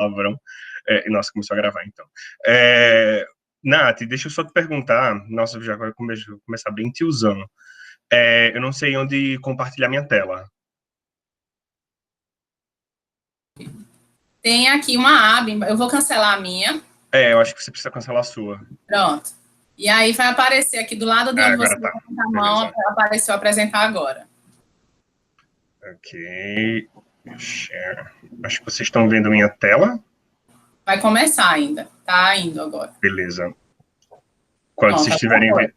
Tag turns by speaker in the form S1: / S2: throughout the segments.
S1: palavrão. Nossa, começou a gravar, então. Nath, deixa eu só te perguntar. Nossa, já vai começar bem tiozão. Eu não sei onde compartilhar minha tela.
S2: Tem aqui uma aba, eu vou cancelar a minha.
S1: Eu acho que você precisa cancelar a sua.
S2: Pronto. E aí vai aparecer aqui do lado de onde você
S1: Agora tá.
S2: levanta a mão, apareceu apresentar agora.
S1: Ok. Share. Acho que vocês estão vendo minha tela.
S2: Vai começar ainda. Tá indo agora.
S1: Beleza. Quando
S2: Pronto,
S1: vocês estiverem vendo.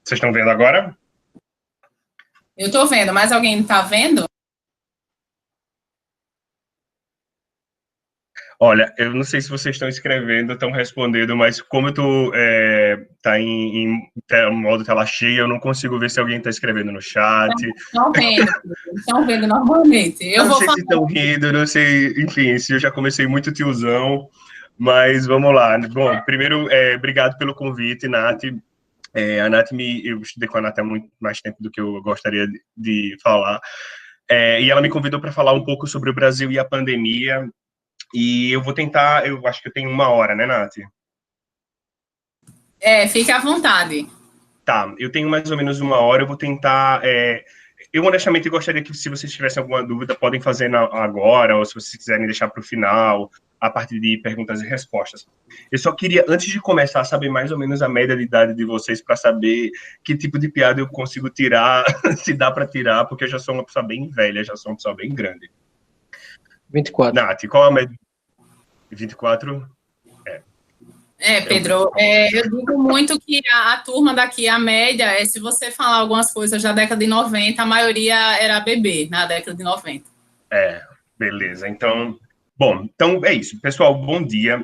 S1: Vocês estão vendo agora?
S2: Eu estou vendo, mas alguém está vendo?
S1: Olha, eu não sei se vocês estão escrevendo, estão respondendo, mas como tu tá em modo tela cheia, eu não consigo ver se alguém está escrevendo no chat.
S2: Estão vendo normalmente. Eu
S1: não
S2: vou
S1: sei
S2: falar.
S1: se estão rindo, não sei, enfim, se eu já comecei muito tiozão, mas vamos lá. Bom, primeiro, obrigado pelo convite, Nath. A Nath eu estudei com a Nath há muito mais tempo do que eu gostaria de falar. E ela me convidou para falar um pouco sobre o Brasil e a pandemia. E eu vou tentar, eu acho que eu tenho 1 hora, né, Nath?
S2: Fique à vontade.
S1: Tá, eu tenho mais ou menos 1 hora, eu vou tentar. Eu honestamente gostaria que, se vocês tivessem alguma dúvida, podem fazer agora, ou se vocês quiserem deixar para o final, a partir de perguntas e respostas. Eu só queria, antes de começar, saber mais ou menos a média de idade de vocês, para saber que tipo de piada eu consigo tirar, se dá para tirar, porque eu já sou uma pessoa bem velha, já sou uma pessoa bem grande.
S3: 24.
S1: Nath, qual a média? 24?
S2: Pedro, eu digo muito que a turma daqui, a média, se você falar algumas coisas da década de 90, a maioria era bebê na década de 90.
S1: Beleza. Então, bom, então é isso. Pessoal, bom dia.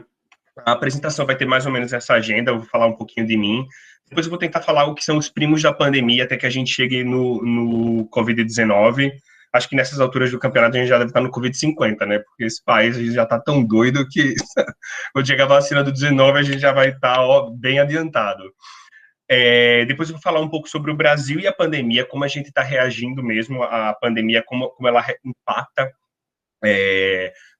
S1: A apresentação vai ter mais ou menos essa agenda, eu vou falar um pouquinho de mim. Depois eu vou tentar falar o que são os primos da pandemia, até que a gente chegue no Covid-19. Acho que nessas alturas do campeonato a gente já deve estar no Covid-50, né? Porque esse país já está tão doido que quando chegar a vacina do 19 a gente já vai estar bem adiantado. Depois eu vou falar um pouco sobre o Brasil e a pandemia, como a gente está reagindo mesmo à pandemia, como ela impacta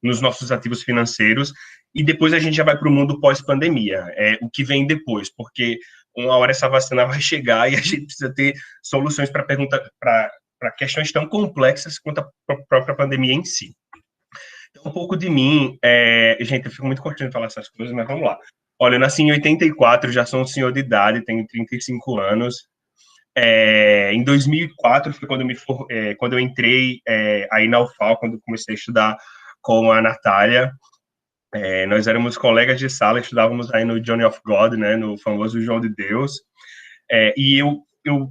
S1: nos nossos ativos financeiros, e depois a gente já vai para o mundo pós-pandemia, o que vem depois, porque uma hora essa vacina vai chegar e a gente precisa ter soluções para questões tão complexas quanto a própria pandemia em si. Então, um pouco de mim, gente, eu fico muito contente de falar essas coisas, mas vamos lá. Olha, eu nasci em 84, já sou um senhor de idade, tenho 35 anos. Em 2004 foi quando eu entrei aí na UFAL, quando eu comecei a estudar com a Natália. Nós éramos colegas de sala, estudávamos aí no Johnny of God, né, no famoso João de Deus. E eu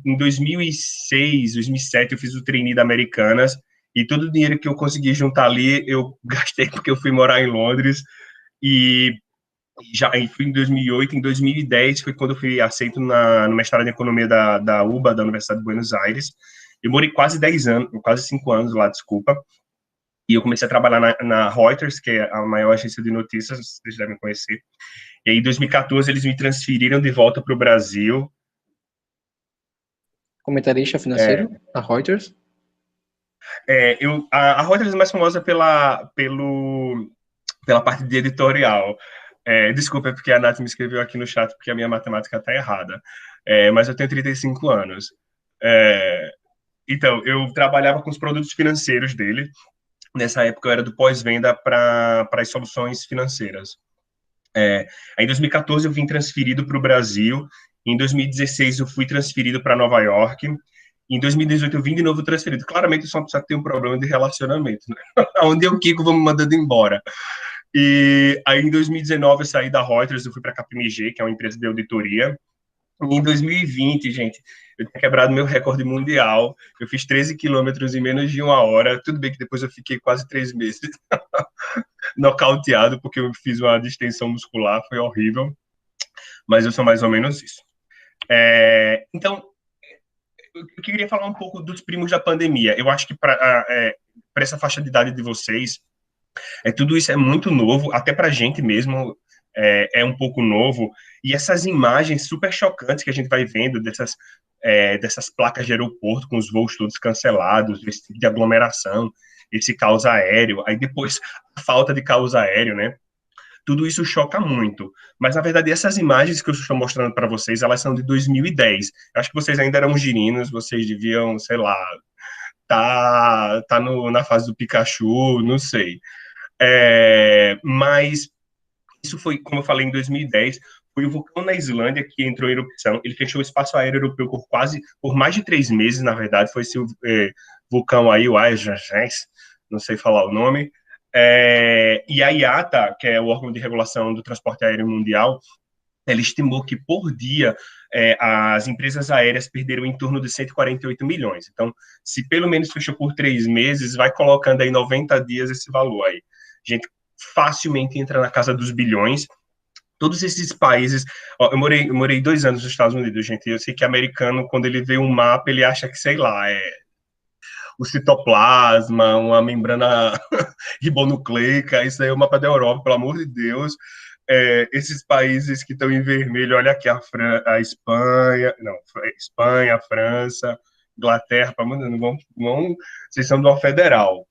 S1: em 2006, 2007, eu fiz o trainee da Americanas, e todo o dinheiro que eu consegui juntar ali, eu gastei porque eu fui morar em Londres, e já fui em 2008, em 2010 foi quando eu fui aceito no mestrado em economia da UBA, da Universidade de Buenos Aires. Eu morei quase 10 anos, quase 5 anos lá, desculpa, e eu comecei a trabalhar na Reuters, que é a maior agência de notícias, vocês devem conhecer. E aí, em 2014, eles me transferiram de volta para o Brasil.
S3: Comentarista financeiro, a Reuters?
S1: A Reuters é mais famosa pela parte de editorial. Desculpa, é porque a Nath me escreveu aqui no chat porque a minha matemática está errada. Mas eu tenho 35 anos. Então, eu trabalhava com os produtos financeiros dele. Nessa época, eu era do pós-venda para as soluções financeiras. Aí, em 2014, eu vim transferido para o Brasil. Em 2016, eu fui transferido para Nova York. Em 2018, eu vim de novo transferido. Claramente, eu sou uma pessoa que tem um problema de relacionamento. Né? Onde eu quico, vou me mandando embora. E aí, em 2019, eu saí da Reuters, eu fui para a KPMG, que é uma empresa de auditoria. E em 2020, gente, eu tinha quebrado meu recorde mundial. Eu fiz 13 quilômetros em menos de 1 hora. Tudo bem que depois eu fiquei quase 3 meses nocauteado, porque eu fiz uma distensão muscular, foi horrível. Mas eu sou mais ou menos isso. Então, eu queria falar um pouco dos primos da pandemia. Eu acho que para essa faixa de idade de vocês, tudo isso é muito novo, até para a gente mesmo é um pouco novo. E essas imagens super chocantes que a gente vai vendo dessas placas de aeroporto com os voos todos cancelados, esse tipo de aglomeração, esse caos aéreo, aí depois a falta de caos aéreo, né? tudo isso choca muito. Mas, na verdade, essas imagens que eu estou mostrando para vocês, elas são de 2010. Eu acho que vocês ainda eram girinos, vocês deviam, sei lá, na fase do Pikachu, não sei. Mas isso foi, como eu falei, em 2010, foi o vulcão na Islândia que entrou em erupção. Ele fechou o espaço aéreo europeu por mais de 3 meses, na verdade. Foi esse vulcão aí, o Ajax, não sei falar o nome. E a IATA, que é o órgão de regulação do transporte aéreo mundial, ela estimou que por dia as empresas aéreas perderam em torno de 148 milhões. Então, se pelo menos fechou por 3 meses, vai colocando aí 90 dias esse valor aí. A gente facilmente entra na casa dos bilhões. Todos esses países... Ó, eu morei 2 anos nos Estados Unidos, gente, e eu sei que americano, quando ele vê um mapa, ele acha que, sei lá, o citoplasma, uma membrana ribonucleica, isso aí é o mapa da Europa, pelo amor de Deus. Esses países que estão em vermelho, olha aqui a Espanha, não, Espanha, França, Inglaterra, vocês são do federal.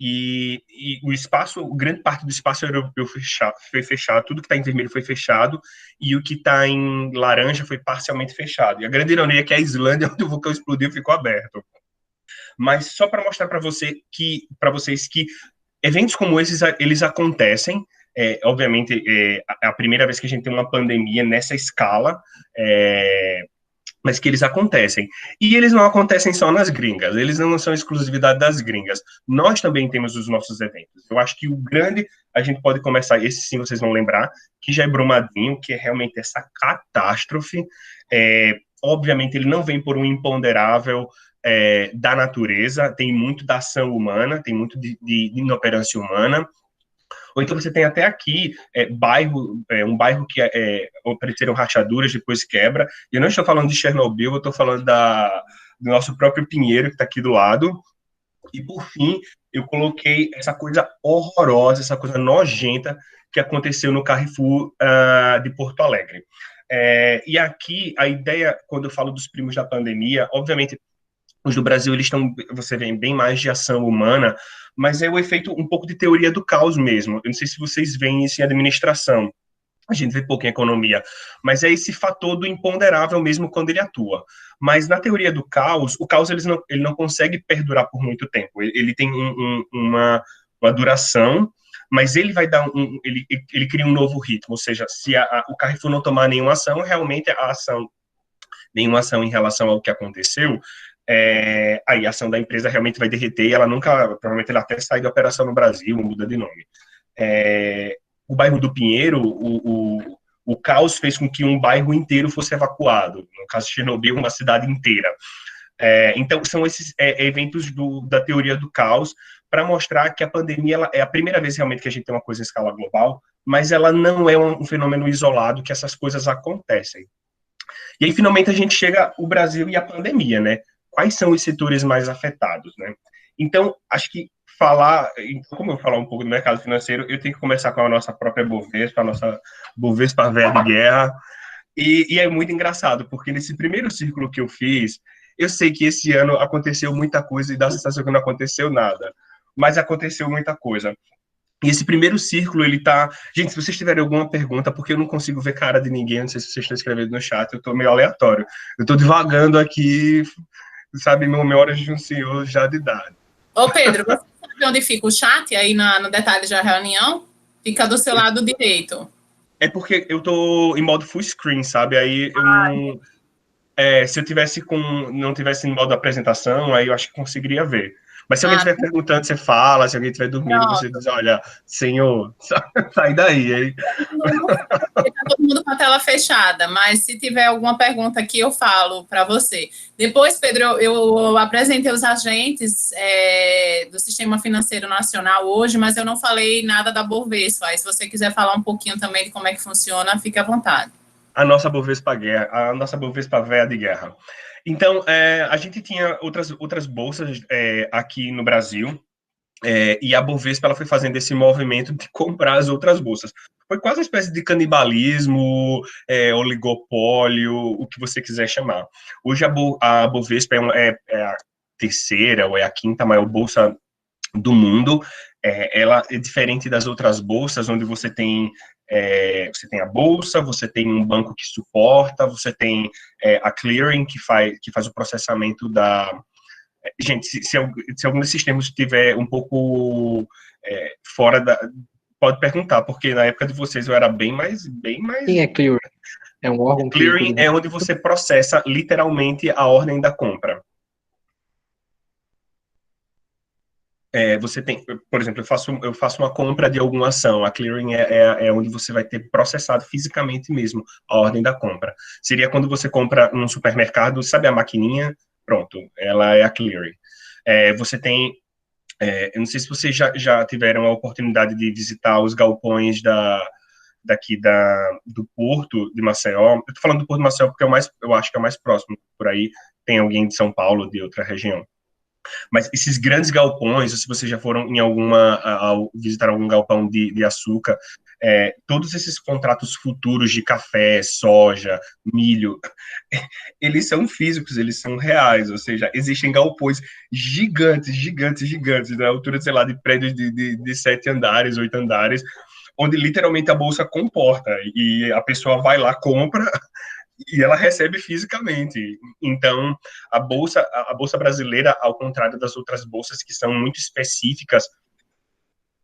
S1: E o espaço, grande parte do espaço europeu foi fechado, tudo que está em vermelho foi fechado, e o que está em laranja foi parcialmente fechado. E a grande ironia é que a Islândia, onde o vulcão explodiu, ficou aberto. Mas só para mostrar para vocês que eventos como esses, eles acontecem. Obviamente, é a primeira vez que a gente tem uma pandemia nessa escala, mas que eles acontecem. E eles não acontecem só nas gringas, eles não são exclusividade das gringas. Nós também temos os nossos eventos. Eu acho que o grande, a gente pode começar, esse sim vocês vão lembrar, que já é Brumadinho, que é realmente essa catástrofe. Obviamente, ele não vem por um imponderável da natureza, tem muito da ação humana, tem muito de inoperância humana. Ou então você tem até aqui um bairro que apareceram rachaduras, depois quebra. E eu não estou falando de Chernobyl, eu estou falando do nosso próprio Pinheiro, que está aqui do lado. E, por fim, eu coloquei essa coisa horrorosa, essa coisa nojenta que aconteceu no Carrefour de Porto Alegre. E aqui, a ideia, quando eu falo dos primos da pandemia, obviamente, os do Brasil, eles estão, você vê, bem mais de ação humana, mas é o efeito um pouco de teoria do caos mesmo. Eu não sei se vocês veem isso em administração, a gente vê pouco em economia, mas é esse fator do imponderável mesmo quando ele atua. Mas na teoria do caos, o caos ele não consegue perdurar por muito tempo. Ele tem uma duração, mas ele vai dar ele cria um novo ritmo. Ou seja, se o Carrefour não tomar nenhuma ação, realmente nenhuma ação em relação ao que aconteceu, aí a ação da empresa realmente vai derreter e ela provavelmente ela até sai da operação no Brasil, muda de nome. O bairro do Pinheiro, o caos fez com que um bairro inteiro fosse evacuado, no caso de Chernobyl, uma cidade inteira. Então, são esses eventos da teoria do caos para mostrar que a pandemia é a primeira vez realmente que a gente tem uma coisa em escala global, mas ela não é um fenômeno isolado, que essas coisas acontecem. E aí, finalmente, a gente chega ao Brasil e a pandemia, né? Quais são os setores mais afetados, né? Então, acho que como eu falar um pouco do mercado financeiro, eu tenho que começar com a nossa própria Bovespa, a nossa Bovespa velha de guerra, e é muito engraçado, porque nesse primeiro círculo que eu fiz, eu sei que esse ano aconteceu muita coisa e dá a sensação que não aconteceu nada, mas aconteceu muita coisa. E esse primeiro círculo, ele tá... Gente, se vocês tiverem alguma pergunta, porque eu não consigo ver cara de ninguém, não sei se vocês estão escrevendo no chat, eu tô meio aleatório. Eu tô divagando aqui, sabe, meu hora de um senhor já de idade.
S2: Ô, Pedro, você sabe onde fica o chat aí no detalhe da reunião? Fica do seu lado direito.
S1: É porque eu tô em modo full screen, sabe? Aí eu não... se eu não tivesse em modo apresentação, aí eu acho que conseguiria ver. Mas se alguém estiver perguntando, você fala. Se alguém estiver dormindo, você diz, olha, senhor, sai daí, hein?
S2: Está todo mundo com a tela fechada, mas se tiver alguma pergunta aqui, eu falo para você. Depois, Pedro, eu apresentei os agentes do Sistema Financeiro Nacional hoje, mas eu não falei nada da Bovespa. Aí, se você quiser falar um pouquinho também de como é que funciona, fique à vontade.
S1: A nossa Bovespa velha de guerra. Então, a gente tinha outras bolsas aqui no Brasil, e a Bovespa ela foi fazendo esse movimento de comprar as outras bolsas. Foi quase uma espécie de canibalismo, oligopólio, o que você quiser chamar. Hoje a Bovespa é a terceira ou é a quinta maior bolsa do mundo, ela é diferente das outras bolsas, onde você tem a bolsa, você tem um banco que suporta, você tem a clearing, que faz o processamento da... Gente, se algum desses termos estiver um pouco fora da... Pode perguntar, porque na época de vocês eu era bem mais...
S3: Quem é clearing? É um órgão que...
S1: Clearing é onde você processa literalmente a ordem da compra. Você tem, por exemplo, eu faço uma compra de alguma ação, a clearing é onde você vai ter processado fisicamente mesmo a ordem da compra. Seria quando você compra num supermercado, sabe a maquininha? Pronto, ela é a clearing. Você tem, eu não sei se vocês já tiveram a oportunidade de visitar os galpões do Porto de Maceió. Eu tô falando do Porto de Maceió porque eu acho que é o mais próximo, por aí tem alguém de São Paulo, de outra região. Mas esses grandes galpões, se vocês já foram visitar algum galpão de açúcar, todos esses contratos futuros de café, soja, milho, eles são físicos, eles são reais, ou seja, existem galpões gigantes, gigantes, gigantes, na altura, sei lá, de prédios de 7 andares, 8 andares, onde literalmente a bolsa comporta, e a pessoa vai lá, compra, e ela recebe fisicamente. Então, a bolsa brasileira, ao contrário das outras bolsas que são muito específicas,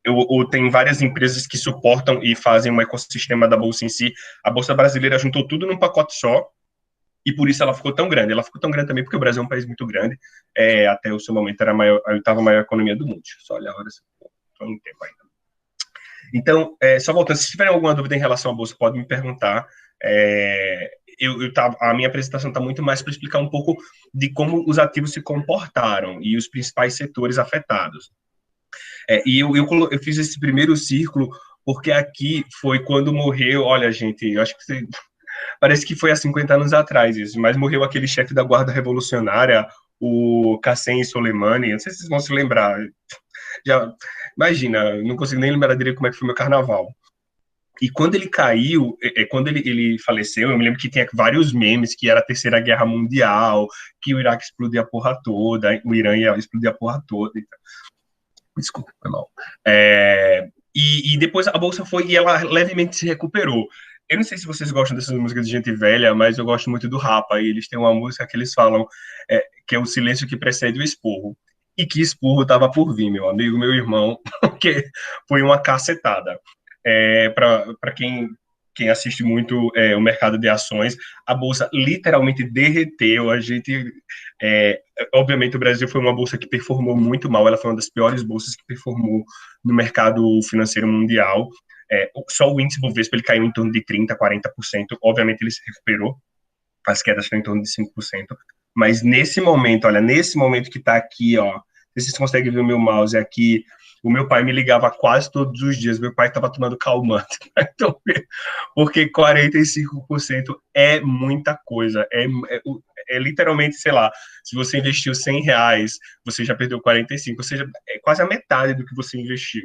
S1: ou tem várias empresas que suportam e fazem um ecossistema da bolsa em si, a bolsa brasileira juntou tudo num pacote só, e por isso ela ficou tão grande. Ela ficou tão grande também porque o Brasil é um país muito grande, até o seu momento era a oitava maior economia do mundo. Deixa eu só olhar a hora, estou em tempo ainda. Então, só voltando, se tiverem alguma dúvida em relação à bolsa, pode me perguntar. A minha apresentação está muito mais para explicar um pouco de como os ativos se comportaram e os principais setores afetados. Eu fiz esse primeiro círculo porque aqui foi quando morreu, olha, gente, eu acho que parece que foi há 50 anos atrás isso, mas morreu aquele chefe da Guarda Revolucionária, o Qassem Soleimani, não sei se vocês vão se lembrar, imagina, não consigo nem lembrar direito como é que foi meu carnaval. E quando ele caiu, quando ele faleceu, eu me lembro que tinha vários memes, que era a Terceira Guerra Mundial, que o Iraque explodia a porra toda, o Irã ia explodir a porra toda. Então. Desculpa, foi mal. E depois a Bolsa foi e ela levemente se recuperou. Eu não sei se vocês gostam dessas músicas de gente velha, mas eu gosto muito do Rapa, e eles têm uma música que eles falam, que é o silêncio que precede o esporro. E que esporro estava por vir, meu amigo, meu irmão, porque foi uma cacetada. Para quem assiste muito o mercado de ações, a bolsa literalmente derreteu. Obviamente, o Brasil foi uma bolsa que performou muito mal, ela foi uma das piores bolsas que performou no mercado financeiro mundial. Só o índice Bovespa ele caiu em torno de 30%, 40%. Obviamente, ele se recuperou, as quedas foram em torno de 5%. Mas nesse momento, olha, nesse momento que está aqui, ó, vocês conseguem ver o meu mouse aqui. O meu pai me ligava quase todos os dias. Meu pai estava tomando calmante. Então, porque 45% é muita coisa. É literalmente, sei lá, se você investiu R$100, você já perdeu 45, ou seja, é quase a metade do que você investiu.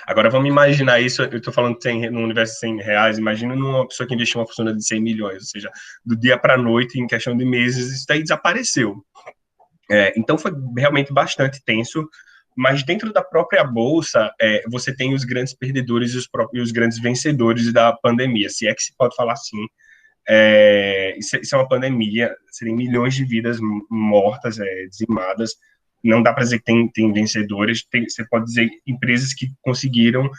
S1: Agora vamos imaginar isso, eu estou falando no universo de R$100, imagina numa pessoa que investiu uma fortuna de 100 milhões, ou seja, do dia para a noite, em questão de meses, isso daí desapareceu. Então foi realmente bastante tenso, mas dentro da própria bolsa, você tem os grandes perdedores e os grandes vencedores da pandemia, se é que se pode falar assim. Isso é uma pandemia, seriam milhões de vidas mortas, dizimadas. Não dá para dizer que tem vencedores, você pode dizer empresas que conseguiram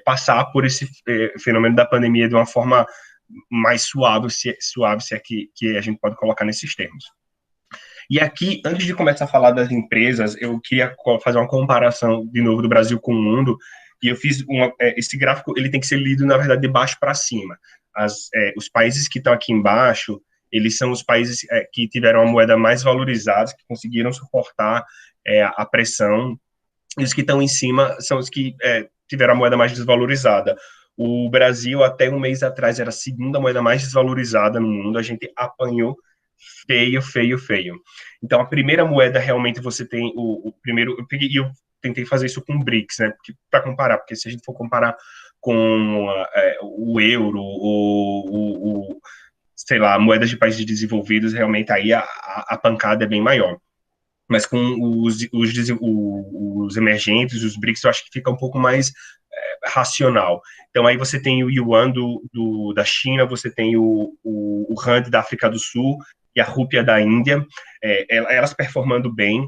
S1: passar por esse fenômeno da pandemia de uma forma mais suave, se é que a gente pode colocar nesses termos. E aqui, antes de começar a falar das empresas, eu queria fazer uma comparação, de novo, do Brasil com o mundo, e eu fiz esse gráfico, ele tem que ser lido, na verdade, de baixo para cima. Os países que estão aqui embaixo, eles são os países que tiveram a moeda mais valorizada, que conseguiram suportar a pressão, e os que estão em cima são os que tiveram a moeda mais desvalorizada. O Brasil, até um mês atrás, era a segunda moeda mais desvalorizada no mundo, a gente apanhou feio, feio, feio. Então, a primeira moeda, realmente, você tem o primeiro... Eu tentei fazer isso com o BRICS, né, para comparar, porque se a gente for comparar com o euro, ou sei lá, moedas de países desenvolvidos, realmente aí a pancada é bem maior. mas com os emergentes, os BRICS, eu acho que fica um pouco mais racional. Então, aí você tem o Yuan da China, você tem o Rand da África do Sul e a Rúpia da Índia, elas performando bem.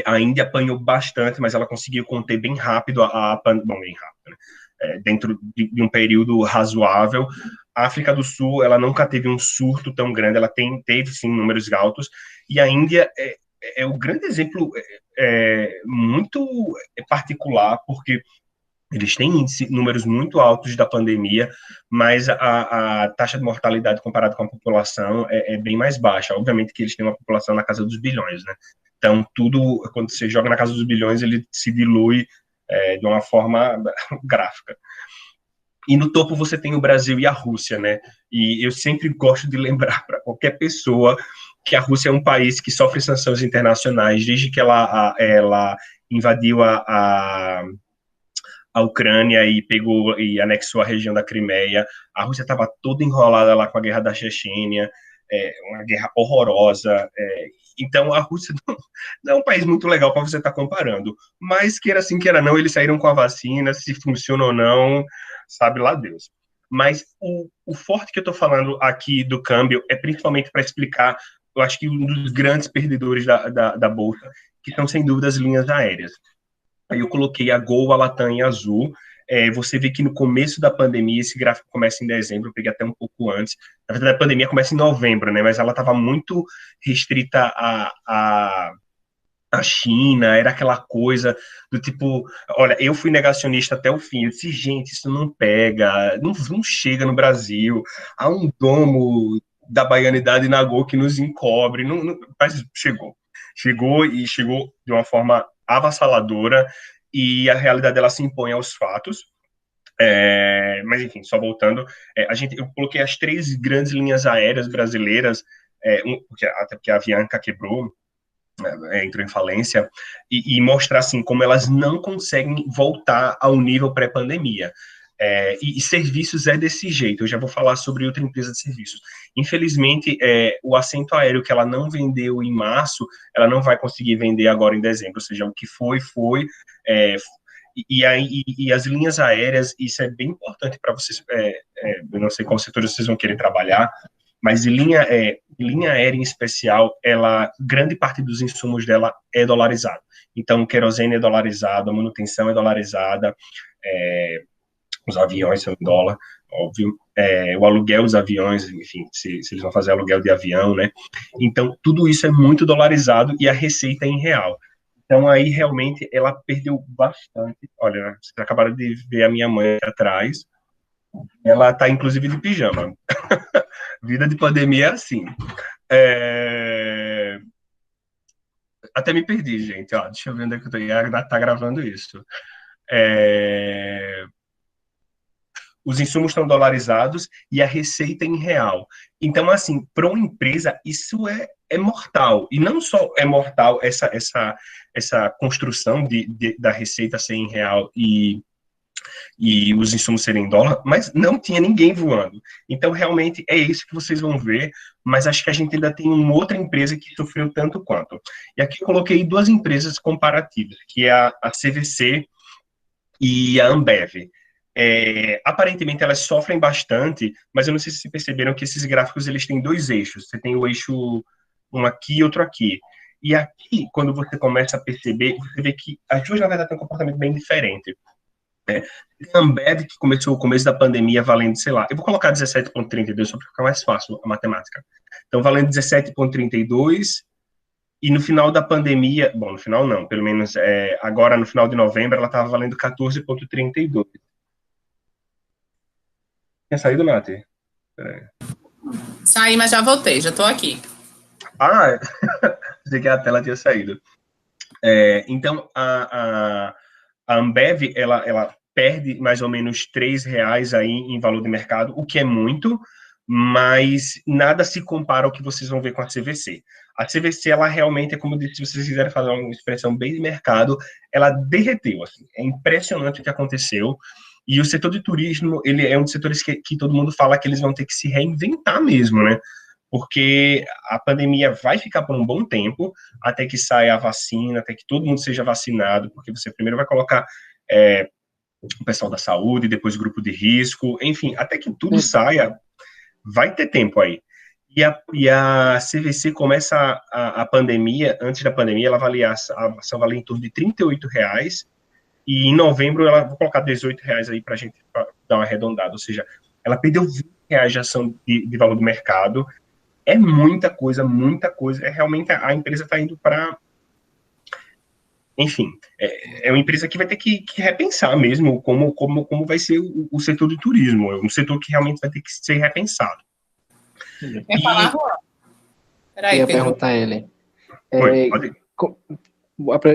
S1: A Índia apanhou bastante, mas ela conseguiu conter bem rápido bem rápido, né? Dentro de um período razoável. A África do Sul, ela nunca teve um surto tão grande, ela teve, sim, números altos, e a Índia é o grande exemplo muito particular, porque eles têm números muito altos da pandemia, mas a taxa de mortalidade comparada com a população é bem mais baixa. Obviamente que eles têm uma população na casa dos bilhões, né? Então, tudo, quando você joga na casa dos bilhões, ele se dilui de uma forma gráfica. E no topo você tem o Brasil e a Rússia, né? E eu sempre gosto de lembrar para qualquer pessoa que a Rússia é um país que sofre sanções internacionais desde que ela invadiu a Ucrânia e anexou a região da Crimeia. A Rússia estava toda enrolada lá com a guerra da Chechênia, uma guerra horrorosa. Então, a Rússia não é um país muito legal para você estar comparando. Mas, queira sim, queira não, eles saíram com a vacina, se funciona ou não, sabe lá Deus. Mas o forte que eu estou falando aqui do câmbio é principalmente para explicar, eu acho que um dos grandes perdedores da Bolsa, que são, sem dúvida, as linhas aéreas. Aí eu coloquei a Gol, a Latam em azul. Você vê que no começo da pandemia, esse gráfico começa em dezembro, eu peguei até um pouco antes. Na verdade, a pandemia começa em novembro, né? Mas ela estava muito restrita à China, era aquela coisa do tipo, olha, eu fui negacionista até o fim. Eu disse, gente, isso não pega, não chega no Brasil. Há um domo da baianidade na Gol que nos encobre. Mas chegou de uma forma avassaladora, e a realidade ela se impõe aos fatos. Mas enfim, só voltando, eu coloquei as 3 grandes linhas aéreas brasileiras, até porque a Avianca quebrou, entrou em falência, e mostrar assim como elas não conseguem voltar ao nível pré-pandemia. E serviços é desse jeito. Eu já vou falar sobre outra empresa de serviços. Infelizmente, o assento aéreo que ela não vendeu em março, ela não vai conseguir vender agora em dezembro. Ou seja, o que foi. E as linhas aéreas, isso é bem importante para vocês. Eu não sei qual setor vocês vão querer trabalhar, mas linha aérea em especial, grande parte dos insumos dela é dolarizado. Então, o querosene é dolarizado, a manutenção é dolarizada, os aviões são em dólar, óbvio, o aluguel dos aviões, enfim, se eles vão fazer aluguel de avião, né? Então, tudo isso é muito dolarizado e a receita é em real. Então, aí, realmente, ela perdeu bastante. Olha, vocês acabaram de ver a minha mãe atrás, ela está, inclusive, de pijama. Vida de pandemia é assim. Até me perdi, gente. Ó, deixa eu ver onde é que eu tô. Tá gravando isso. Os insumos estão dolarizados e a receita em real. Então, assim, para uma empresa, isso é mortal. E não só é mortal essa construção da receita ser em real e os insumos serem em dólar, mas não tinha ninguém voando. Então, realmente, é isso que vocês vão ver, mas acho que a gente ainda tem uma outra empresa que sofreu tanto quanto. E aqui eu coloquei 2 empresas comparativas, que é a CVC e a Ambev. Aparentemente elas sofrem bastante, mas eu não sei se vocês perceberam que esses gráficos eles têm 2 eixos. Você tem o eixo um aqui e outro aqui. E aqui, quando você começa a perceber, você vê que as duas, na verdade, têm um comportamento bem diferente. A Ambev, que começou o começo da pandemia valendo, sei lá, eu vou colocar 17,32 só para ficar mais fácil a matemática. Então, valendo 17,32, e no final da pandemia, bom, no final não, pelo menos agora no final de novembro, ela estava valendo 14,32. Tinha saído, Nath?
S2: Saí, mas já voltei, já estou aqui.
S1: Pensei que a tela tinha saído. Então, a Ambev, ela perde mais ou menos R$3 aí em valor de mercado, o que é muito, mas nada se compara ao que vocês vão ver com a CVC. A CVC, ela realmente é como eu disse, se vocês quiserem fazer uma expressão bem de mercado, ela derreteu, assim, é impressionante o que aconteceu. E o setor de turismo, ele é um dos setores que todo mundo fala que eles vão ter que se reinventar mesmo, né? porque a pandemia vai ficar por um bom tempo, até que saia a vacina, até que todo mundo seja vacinado, porque você primeiro vai colocar o pessoal da saúde, depois o grupo de risco, enfim, até que tudo saia, vai ter tempo aí. E a CVC começa a pandemia, antes da pandemia, ela valia, a ação valia em torno de R$ 38, e em novembro ela, vou colocar R$ 18 aí para a gente dar uma arredondada, ou seja, ela perdeu R$ 20 de ação de valor do mercado. É muita coisa, realmente a empresa está indo para... Enfim, é uma empresa que vai ter que repensar mesmo como vai ser o setor do turismo, é um setor que realmente vai ter que ser repensado.
S2: Quer falar, Juan? Peraí,
S3: Eu ia
S2: Pedro.
S3: perguntar a ele.
S1: Pode ir.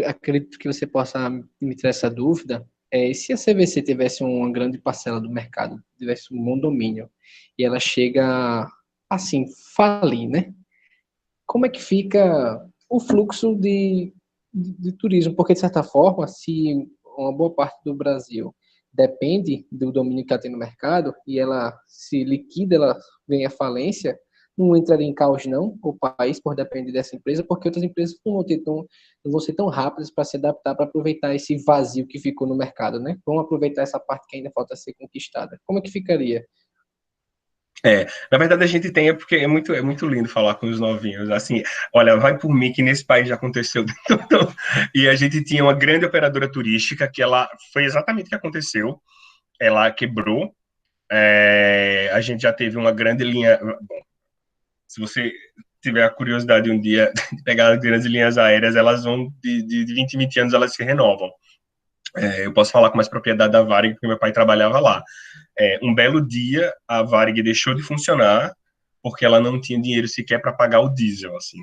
S3: Acredito que você possa me tirar essa dúvida. Se a CVC tivesse uma grande parcela do mercado, tivesse um bom domínio, e ela chega, assim, falir, né? Como é que fica o fluxo de turismo? Porque, de certa forma, se uma boa parte do Brasil depende do domínio que ela tem no mercado, e ela se liquida, ela vem à falência, não entraria em caos, não, o país, por depender dessa empresa, porque outras empresas não vão ser tão rápidas para se adaptar, para aproveitar esse vazio que ficou no mercado, né? Vamos aproveitar essa parte que ainda falta ser conquistada. Como é que ficaria?
S1: Na verdade a gente tem, porque é muito lindo falar com os novinhos, assim, olha, vai por mim que nesse país já aconteceu, e a gente tinha uma grande operadora turística, que ela, foi exatamente o que aconteceu, ela quebrou, a gente já teve uma grande linha, bom, se você tiver a curiosidade um dia de pegar as grandes linhas aéreas, elas vão, de 20 em 20 anos, elas se renovam. Eu posso falar com mais propriedade da Varig, porque meu pai trabalhava lá. Um belo dia, a Varig deixou de funcionar, porque ela não tinha dinheiro sequer para pagar o diesel, assim.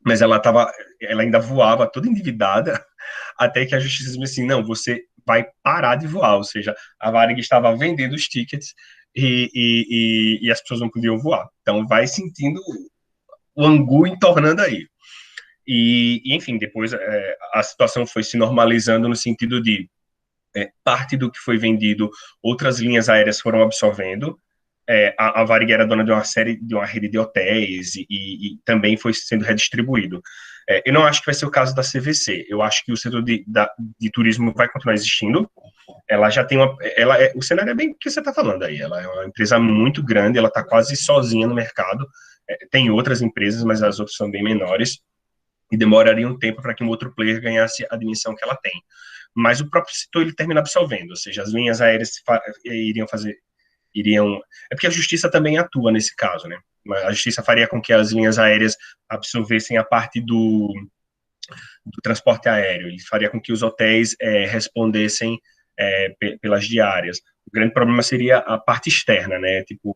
S1: Mas ela ainda voava toda endividada, até que a justiça disse assim, não, você vai parar de voar, ou seja, a Varig estava vendendo os tickets e as pessoas não podiam voar. Então, vai sentindo o angu entornando aí. Enfim, depois a situação foi se normalizando no sentido de parte do que foi vendido, outras linhas aéreas foram absorvendo. A Varig era dona de uma rede de hotéis e também foi sendo redistribuído. Eu não acho que vai ser o caso da CVC. Eu acho que o setor de turismo vai continuar existindo. Ela já tem o cenário é bem o que você está falando aí. Ela é uma empresa muito grande, ela está quase sozinha no mercado. Tem outras empresas, mas as outras são bem menores e demoraria um tempo para que um outro player ganhasse a dimensão que ela tem. Mas o próprio setor ele termina absorvendo, ou seja, as linhas aéreas iriam... É porque a justiça também atua nesse caso, né? A justiça faria com que as linhas aéreas absorvessem a parte do transporte aéreo, e faria com que os hotéis respondessem pelas diárias. O grande problema seria a parte externa, né? Tipo,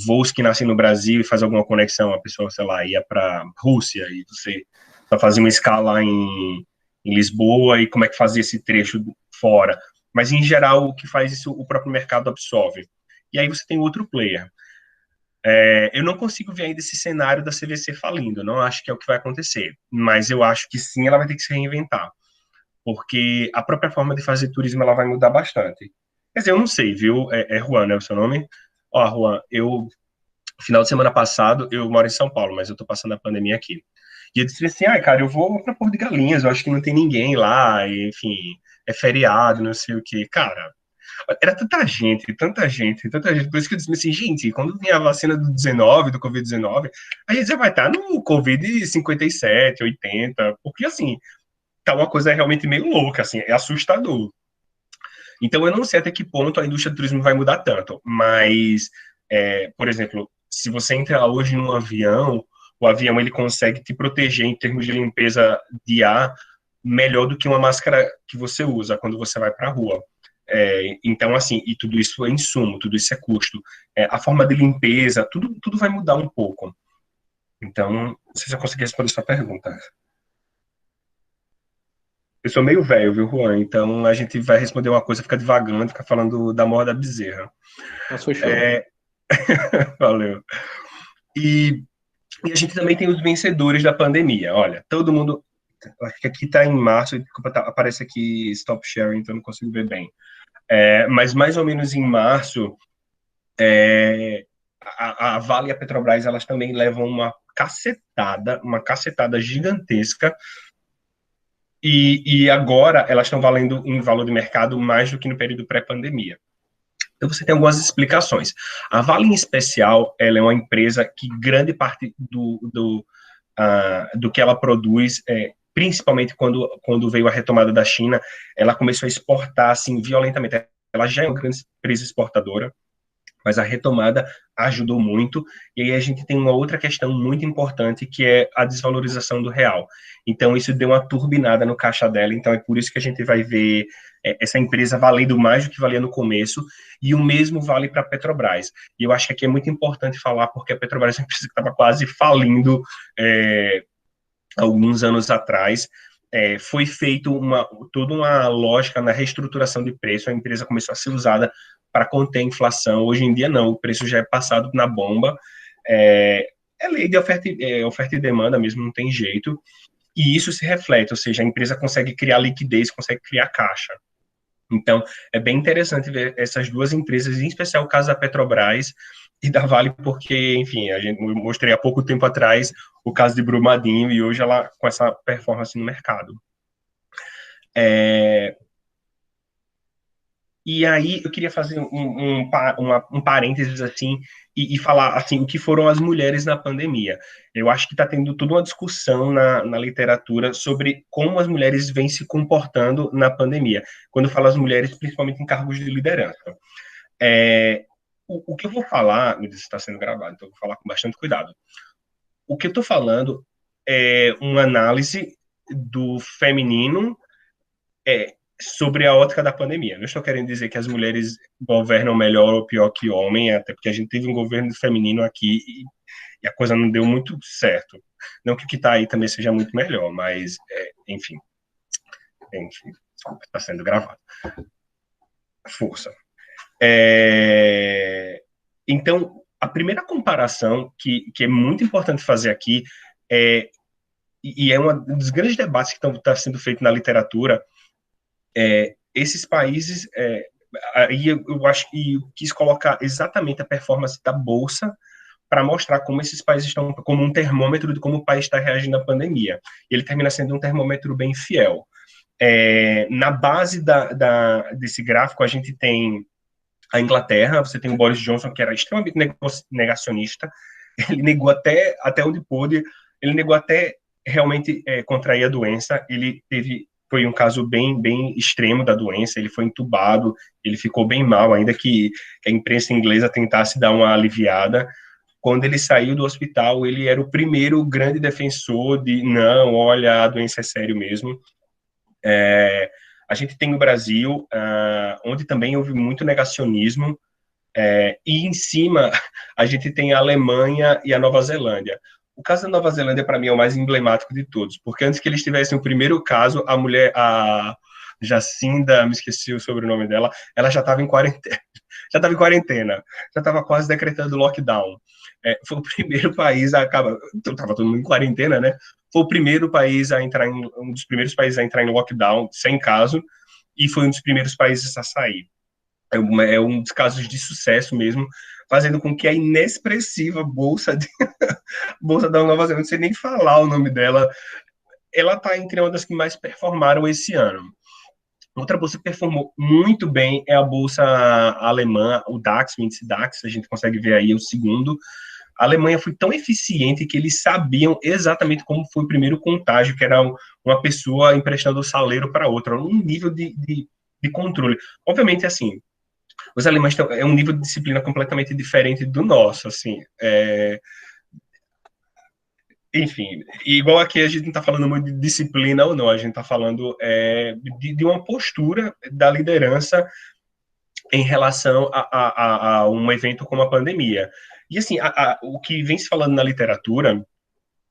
S1: voos que nascem no Brasil e faz alguma conexão, a pessoa, sei lá, ia para Rússia e você só fazia uma escala em Lisboa e como é que fazia esse trecho fora. Mas, em geral, o que faz isso, o próprio mercado absorve. E aí você tem outro player. Eu não consigo ver ainda esse cenário da CVC falindo, não acho que é o que vai acontecer, mas eu acho que sim, ela vai ter que se reinventar, porque a própria forma de fazer turismo ela vai mudar bastante. Quer dizer, eu não sei, viu? Juan, né, o seu nome? Ó, Juan, final de semana passado, eu moro em São Paulo, mas eu tô passando a pandemia aqui. E eu disse assim, cara, eu vou pra Porto de Galinhas, eu acho que não tem ninguém lá, e, enfim, é feriado, não sei o quê. Cara, era tanta gente, tanta gente, tanta gente. Por isso que eu disse assim, gente, quando vier a vacina do 19, do Covid-19, a gente já vai estar no Covid 57, 80, porque, assim, tá uma coisa realmente meio louca, assim, é assustador. Então, eu não sei até que ponto a indústria do turismo vai mudar tanto, mas, por exemplo, se você entra hoje num avião, o avião ele consegue te proteger em termos de limpeza de ar melhor do que uma máscara que você usa quando você vai para a rua. Então, assim, e tudo isso é insumo, tudo isso é custo. A forma de limpeza, tudo vai mudar um pouco. Então, não sei se eu consegui responder sua pergunta. Eu sou meio velho, viu, Juan? Então a gente vai responder uma coisa, fica divagando, fica falando da morte da bezerra.
S3: Mas foi show.
S1: Valeu. E a gente também tem os vencedores da pandemia. Olha, todo mundo... Acho que aqui está em março, aparece aqui stop sharing, então não consigo ver bem. Mas mais ou menos em março, a Vale e a Petrobras, elas também levam uma cacetada gigantesca, e agora elas estão valendo em valor de mercado mais do que no período pré-pandemia. Então, você tem algumas explicações. A Vale, em especial, ela é uma empresa que grande parte do que ela produz, principalmente quando veio a retomada da China, ela começou a exportar, assim, violentamente. Ela já é uma grande empresa exportadora, mas a retomada ajudou muito, e aí a gente tem uma outra questão muito importante, que é a desvalorização do real. Então, isso deu uma turbinada no caixa dela, então é por isso que a gente vai ver essa empresa valendo mais do que valia no começo, e o mesmo vale para a Petrobras. E eu acho que aqui é muito importante falar, porque a Petrobras é uma empresa que estava quase falindo alguns anos atrás. Foi feito toda uma lógica na reestruturação de preço, a empresa começou a ser usada para conter a inflação. Hoje em dia não, o preço já é passado na bomba, é lei de oferta e demanda mesmo, não tem jeito, e isso se reflete, ou seja, a empresa consegue criar liquidez, consegue criar caixa. Então, é bem interessante ver essas duas empresas, em especial o caso da Petrobras e da Vale, porque, enfim, eu mostrei há pouco tempo atrás o caso de Brumadinho, e hoje ela com essa performance no mercado. E aí eu queria fazer um parênteses assim e falar assim o que foram as mulheres na pandemia. Eu acho que está tendo toda uma discussão na literatura sobre como as mulheres vêm se comportando na pandemia. Quando eu falo as mulheres, principalmente em cargos de liderança. O que eu vou falar, me diz se está sendo gravado, então eu vou falar com bastante cuidado. O que eu estou falando é uma análise do feminino sobre a ótica da pandemia. Não estou querendo dizer que as mulheres governam melhor ou pior que homem, até porque a gente teve um governo feminino aqui e a coisa não deu muito certo. Não que o que está aí também seja muito melhor, mas, enfim, está sendo gravado. Força. Então, a primeira comparação que é muito importante fazer aqui e é um dos grandes debates que está sendo feito na literatura. Esses países, aí eu acho que eu quis colocar exatamente a performance da Bolsa para mostrar como esses países estão, como um termômetro de como o país está reagindo à pandemia. E ele termina sendo um termômetro bem fiel. Na base desse gráfico, a gente tem a Inglaterra, você tem o Boris Johnson, que era extremamente negacionista, ele negou até onde pôde, ele negou até realmente contrair a doença, foi um caso bem, bem extremo da doença, ele foi entubado, ele ficou bem mal, ainda que a imprensa inglesa tentasse dar uma aliviada. Quando ele saiu do hospital, ele era o primeiro grande defensor de, não, olha, a doença é sério mesmo. A gente tem o Brasil, onde também houve muito negacionismo, e em cima a gente tem a Alemanha e a Nova Zelândia. O caso da Nova Zelândia, para mim, é o mais emblemático de todos, porque antes que eles tivessem o primeiro caso, a mulher, a Jacinda, me esqueci o sobrenome dela, ela já estava em quarentena, já estava quase decretando lockdown. Foi o primeiro país a acabar, estava todo mundo em quarentena, né? Foi o primeiro país a entrar um dos primeiros países a entrar em lockdown, sem caso, e foi um dos primeiros países a sair. É um dos casos de sucesso mesmo, fazendo com que a inexpressiva Bolsa da Nova Zelândia, não sei nem falar o nome dela, ela está entre uma das que mais performaram esse ano. Outra bolsa que performou muito bem é a bolsa alemã, o DAX, o índice DAX, a gente consegue ver aí o segundo. A Alemanha foi tão eficiente que eles sabiam exatamente como foi o primeiro contágio, que era uma pessoa emprestando o saleiro para outra, um nível de controle. Obviamente, assim, os alemães é um nível de disciplina completamente diferente do nosso, assim, enfim, igual aqui a gente não está falando muito de disciplina ou não, a gente está falando de uma postura da liderança em relação a um evento como a pandemia. E assim, o que vem se falando na literatura,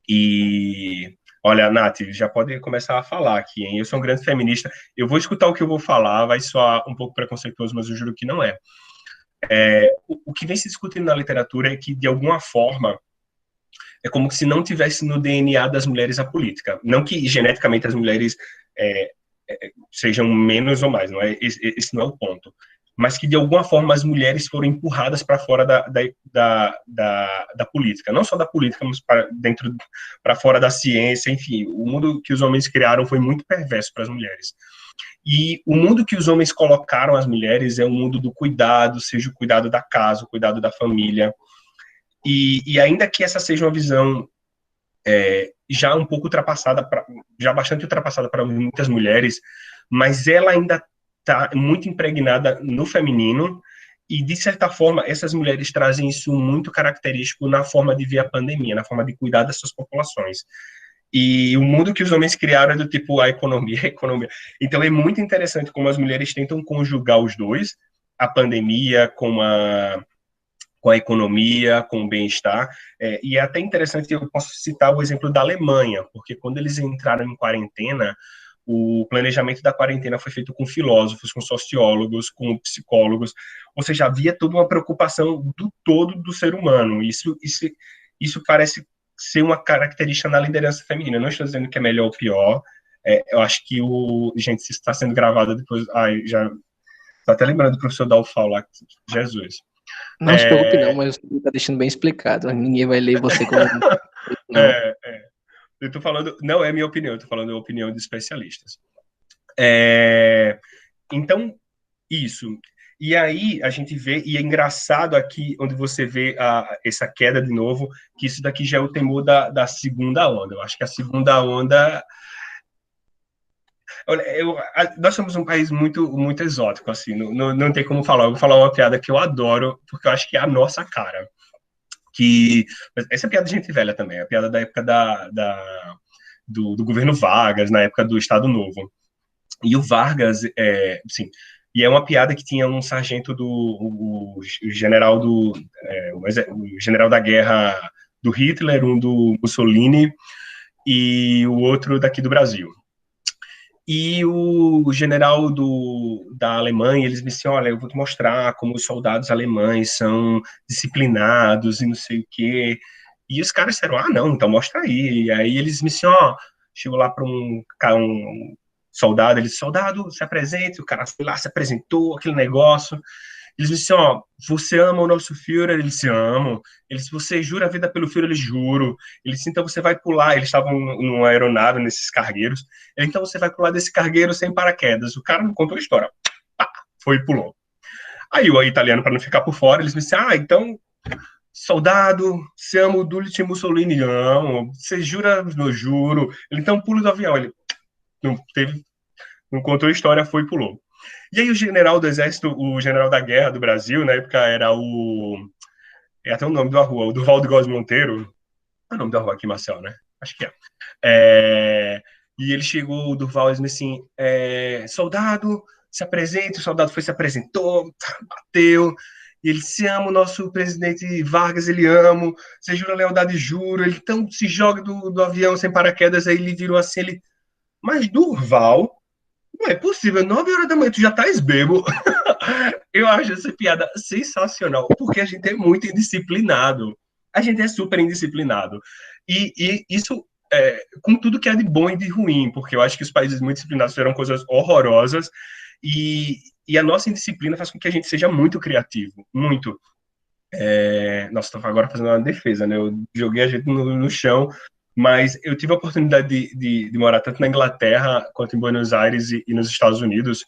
S1: e olha, Nath, já pode começar a falar aqui, hein? Eu sou um grande feminista, eu vou escutar o que eu vou falar, vai soar um pouco preconceituoso, mas eu juro que não é. O que vem se discutindo na literatura é que, de alguma forma, é como se não tivesse no DNA das mulheres a política. Não que geneticamente as mulheres sejam menos ou mais, não é? Esse não é o ponto. mas que de alguma forma as mulheres foram empurradas para fora da política, não só da política, mas para fora da ciência, enfim, o mundo que os homens criaram foi muito perverso para as mulheres. E o mundo que os homens colocaram as mulheres é o mundo do cuidado, seja o cuidado da casa, o cuidado da família, e ainda que essa seja uma visão já um pouco ultrapassada, já bastante ultrapassada para muitas mulheres, mas ela ainda está muito impregnada no feminino, e, de certa forma, essas mulheres trazem isso muito característico na forma de ver a pandemia, na forma de cuidar das suas populações. E o mundo que os homens criaram é do tipo a economia, a economia. Então, é muito interessante como as mulheres tentam conjugar os dois, a pandemia com a economia, com o bem-estar, e é até interessante, eu posso citar o exemplo da Alemanha, porque quando eles entraram em quarentena, o planejamento da quarentena foi feito com filósofos, com sociólogos, com psicólogos, ou seja, havia toda uma preocupação do todo do ser humano. Isso parece ser uma característica na liderança feminina. Eu não estou dizendo que é melhor ou pior, eu acho que gente, se está sendo gravado depois, já estou até lembrando do professor Dalfal lá, Jesus.
S3: Não se preocupe não, mas está deixando bem explicado, ninguém vai ler você como...
S1: Eu estou falando, não é minha opinião, eu estou falando a opinião de especialistas. Então, isso. E aí a gente vê, e é engraçado aqui, onde você vê essa queda de novo, que isso daqui já é o temor da segunda onda. Eu acho que a segunda onda... Nós somos um país muito, muito exótico, assim, não tem como falar. Eu vou falar uma piada que eu adoro, porque eu acho que é a nossa cara. Essa é a piada de gente velha também, a piada da época do governo Vargas, na época do Estado Novo. E o Vargas, sim, e é uma piada que tinha um sargento o general o general da guerra do Hitler, um do Mussolini e o outro daqui do Brasil. E o general da Alemanha, eles me disseram, olha, eu vou te mostrar como os soldados alemães são disciplinados e não sei o quê. E os caras disseram, não, então mostra aí. E aí eles me disseram, chegou lá para um soldado, ele disse, soldado, se apresente. O cara foi lá, se apresentou, aquele negócio. Eles disseram, você ama o nosso Führer? Ele disse, amo. Ele disse, você jura a vida pelo Führer? Ele juro. Ele disse, então você vai pular. Eles estavam numa aeronave, nesses cargueiros. Ele, então você vai pular desse cargueiro sem paraquedas. O cara não contou a história. Pá, foi e pulou. Aí o italiano, para não ficar por fora, eles me disseram, então, soldado, você ama o Dulce Mussolini? Amo. Você jura? Eu juro. Ele, então pula do avião. Ele não contou a história, foi e pulou. E aí o general do exército, o general da guerra do Brasil, na época era é até o nome da rua, o Durval de Góes Monteiro. É o nome da rua aqui, Marcel, né? Acho que é. E ele chegou, o Durval, e disse assim, soldado, se apresente. O soldado se apresentou, bateu. E ele se ama o nosso presidente Vargas, ele ama. Você jura lealdade, juro. Ele então se joga do avião sem paraquedas. Aí ele virou assim, mas Durval... Não é possível, 9 horas da manhã, tu já tá bêbado. Eu acho essa piada sensacional, porque a gente é muito indisciplinado. A gente é super indisciplinado. E isso com tudo que é de bom e de ruim, porque eu acho que os países muito disciplinados fizeram coisas horrorosas, e a nossa indisciplina faz com que a gente seja muito criativo, muito. Nossa, tô agora fazendo uma defesa, né? Eu joguei a gente no chão, mas eu tive a oportunidade de morar tanto na Inglaterra quanto em Buenos Aires e nos Estados Unidos,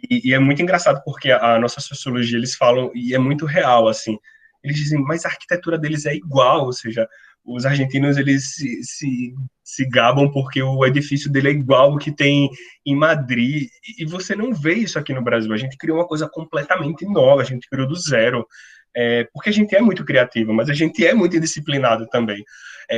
S1: e é muito engraçado porque a nossa sociologia, eles falam, e é muito real, assim, eles dizem, mas a arquitetura deles é igual, ou seja, os argentinos, eles se gabam porque o edifício dele é igual ao que tem em Madrid, e você não vê isso aqui no Brasil. A gente criou uma coisa completamente nova, a gente criou do zero, porque a gente é muito criativo, mas a gente é muito indisciplinado também.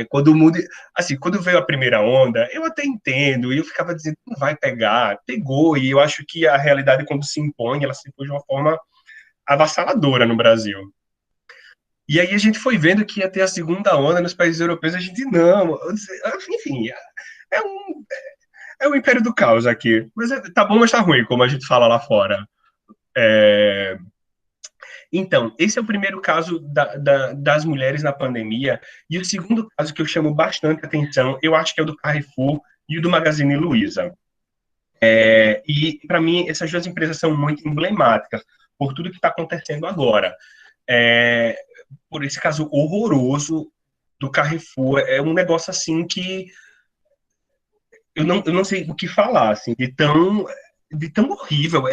S1: Quando veio a primeira onda, eu até entendo, e eu ficava dizendo, não vai pegar, pegou, e eu acho que a realidade, quando se impõe, ela se impõe de uma forma avassaladora no Brasil. E aí a gente foi vendo que ia ter a segunda onda nos países europeus, a gente não, enfim, é o império do caos aqui, mas tá bom, mas tá ruim, como a gente fala lá fora. Então, esse é o primeiro caso das mulheres na pandemia, e o segundo caso que eu chamo bastante atenção, eu acho que é o do Carrefour e o do Magazine Luiza. E, para mim, essas duas empresas são muito emblemáticas por tudo que está acontecendo agora. Por esse caso horroroso do Carrefour, é um negócio assim que eu não sei o que falar, assim, de tão horrível.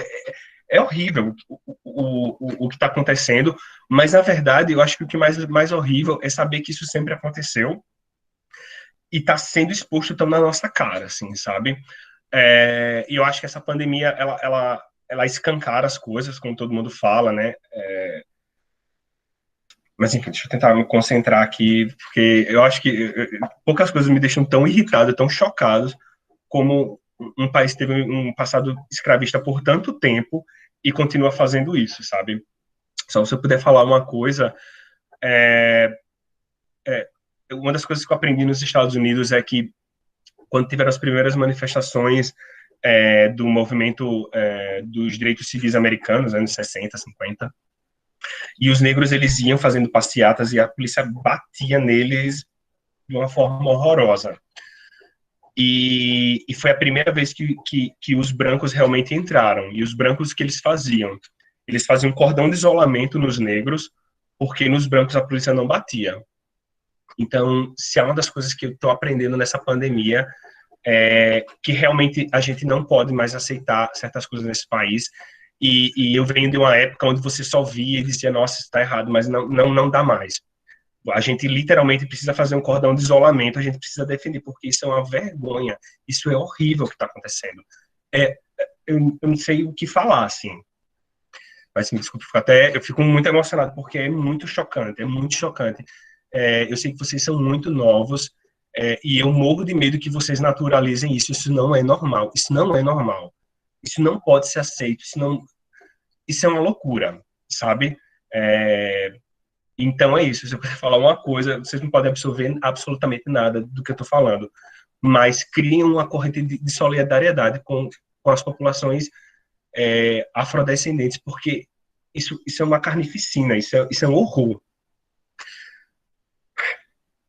S1: É horrível o que está acontecendo, mas, na verdade, eu acho que o que mais horrível é saber que isso sempre aconteceu e está sendo exposto tão na nossa cara, assim, sabe? E eu acho que essa pandemia, ela escancara as coisas, como todo mundo fala, né? Mas, enfim, deixa eu tentar me concentrar aqui, porque eu acho que poucas coisas me deixam tão irritado, tão chocado, como um país que teve um passado escravista por tanto tempo e continua fazendo isso, sabe? Só se eu puder falar uma coisa, uma das coisas que eu aprendi nos Estados Unidos é que quando tiveram as primeiras manifestações do movimento dos direitos civis americanos, anos 60, 50, e os negros eles iam fazendo passeatas e a polícia batia neles de uma forma horrorosa. E foi a primeira vez que os brancos realmente entraram. E os brancos, o que eles faziam? Eles faziam um cordão de isolamento nos negros, porque nos brancos a polícia não batia. Então, se há uma das coisas que eu estou aprendendo nessa pandemia, é que realmente a gente não pode mais aceitar certas coisas nesse país. E eu venho de uma época onde você só via e dizia, nossa, isso está errado, mas não dá mais. A gente literalmente precisa fazer um cordão de isolamento, a gente precisa defender, porque isso é uma vergonha, isso é horrível o que está acontecendo. Eu não sei o que falar, assim. Mas, me desculpe, eu fico muito emocionado, porque é muito chocante, é muito chocante. Eu sei que vocês são muito novos, e eu morro de medo que vocês naturalizem isso. Isso não é normal, isso não é normal. Isso não pode ser aceito, isso é uma loucura, sabe? Então é isso, se eu puder falar uma coisa, vocês não podem absorver absolutamente nada do que eu estou falando, mas criem uma corrente de solidariedade com as populações afrodescendentes, porque isso é uma carnificina, isso é um horror.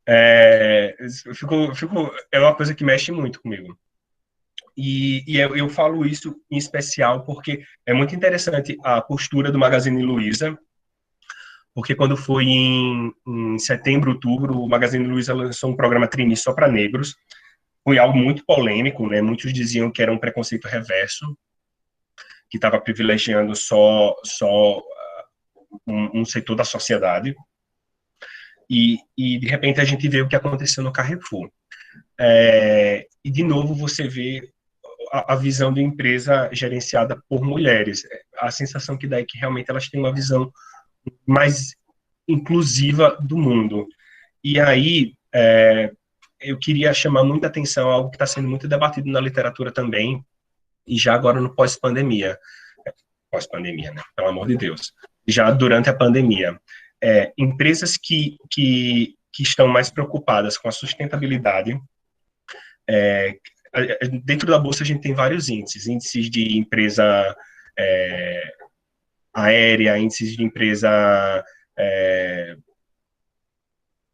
S1: É uma coisa que mexe muito comigo. E eu falo isso em especial porque é muito interessante a postura do Magazine Luiza, porque quando foi em setembro, outubro, o Magazine Luiza lançou um programa trainee só para negros. Foi algo muito polêmico, né? Muitos diziam que era um preconceito reverso, que estava privilegiando só um setor da sociedade. E de repente a gente vê o que aconteceu no Carrefour. E de novo você vê a visão de empresa gerenciada por mulheres. A sensação que dá é que realmente elas têm uma visão mais inclusiva do mundo. E aí, eu queria chamar muita atenção a algo que está sendo muito debatido na literatura também, e já agora no pós-pandemia. Pós-pandemia, né? Pelo amor de Deus. Já durante a pandemia. Empresas que estão mais preocupadas com a sustentabilidade. Dentro da Bolsa a gente tem vários índices de empresa aérea, índices de empresa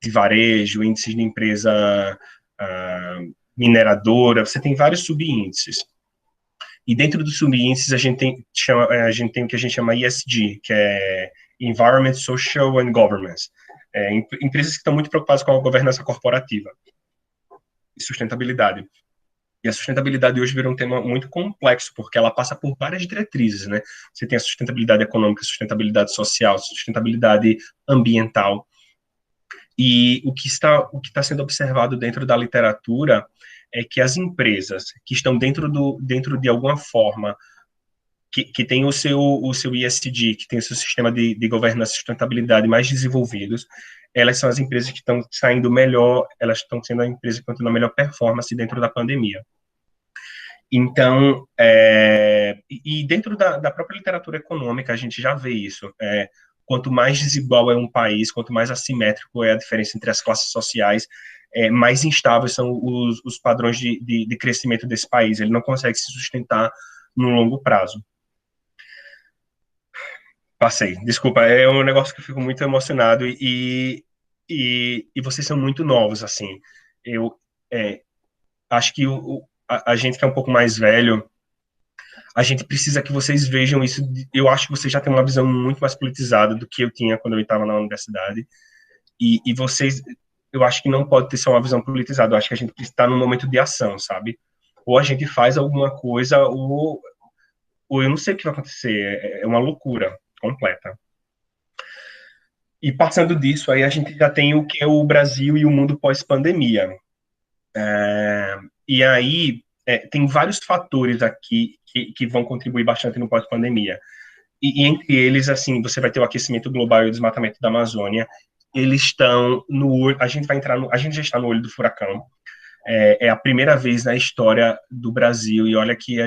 S1: de varejo, índices de empresa mineradora, você tem vários subíndices. E dentro dos subíndices a gente tem o que a gente chama ESG, que é Environment, Social and Governance. Empresas que estão muito preocupadas com a governança corporativa e sustentabilidade. E a sustentabilidade hoje virou um tema muito complexo, porque ela passa por várias diretrizes, né? Você tem a sustentabilidade econômica, a sustentabilidade social, a sustentabilidade ambiental. E o que está sendo observado dentro da literatura é que as empresas que estão dentro de alguma forma, que tem o seu ESG, que tem o seu sistema de governança e sustentabilidade mais desenvolvidos, elas são as empresas que estão saindo melhor, elas estão sendo a empresa que estão tendo a melhor performance dentro da pandemia. Então, e dentro da própria literatura econômica, a gente já vê isso. Quanto mais desigual é um país, quanto mais assimétrico é a diferença entre as classes sociais, mais instáveis são os padrões de crescimento desse país. Ele não consegue se sustentar no longo prazo. Passei, desculpa, é um negócio que eu fico muito emocionado e vocês são muito novos, assim. Eu acho que a gente que é um pouco mais velho, A gente precisa que vocês vejam isso. Eu acho que vocês já têm uma visão muito mais politizada do que eu tinha quando eu estava na universidade. E vocês, eu acho que não pode ter só uma visão politizada. Eu acho que a gente está num momento de ação, sabe? Ou a gente faz alguma coisa, ou eu não sei o que vai acontecer. É uma loucura completa. E passando disso, aí a gente já tem o que é o Brasil e o mundo pós-pandemia. E aí tem vários fatores aqui que vão contribuir bastante no pós-pandemia. E entre eles, assim, você vai ter o aquecimento global e o desmatamento da Amazônia. Eles estão no olho, a gente já está no olho do furacão. É a primeira vez na história do Brasil, e olha que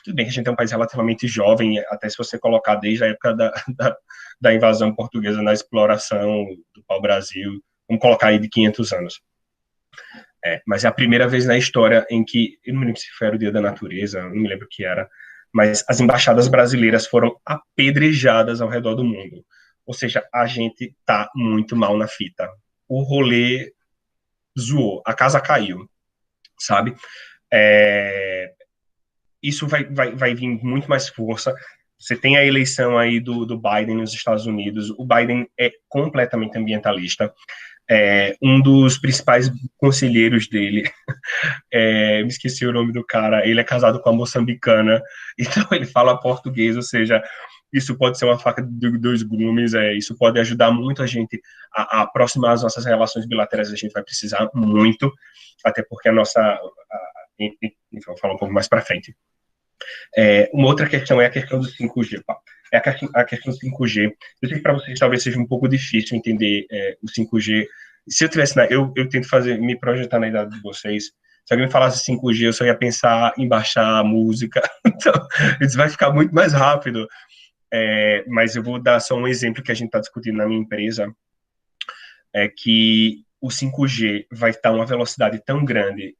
S1: tudo bem que a gente é um país relativamente jovem, até se você colocar desde a época da invasão portuguesa na exploração do pau-brasil, vamos colocar aí de 500 anos. Mas é a primeira vez na história em que, eu não me lembro se foi o Dia da Natureza, não me lembro o que era, mas as embaixadas brasileiras foram apedrejadas ao redor do mundo. Ou seja, a gente tá muito mal na fita. O rolê zoou, a casa caiu, sabe? Isso vai vir muito mais força. Você tem a eleição aí do Biden nos Estados Unidos. O Biden é completamente ambientalista. Um dos principais conselheiros dele, me esqueci o nome do cara, ele é casado com a moçambicana, então ele fala português, ou seja, isso pode ser uma faca de dois gumes, isso pode ajudar muito a gente a aproximar as nossas relações bilaterais, a gente vai precisar muito, até porque enfim, vou falar um pouco mais para frente. Uma outra questão é a questão do 5G. A questão do 5G. Eu sei que para vocês talvez seja um pouco difícil entender o 5G. Se eu tivesse, eu tento me projetar na idade de vocês. Se alguém me falasse 5G, eu só ia pensar em baixar a música. Então, isso vai ficar muito mais rápido. Mas eu vou dar só um exemplo que a gente está discutindo na minha empresa, que o 5G vai estar uma velocidade tão grande,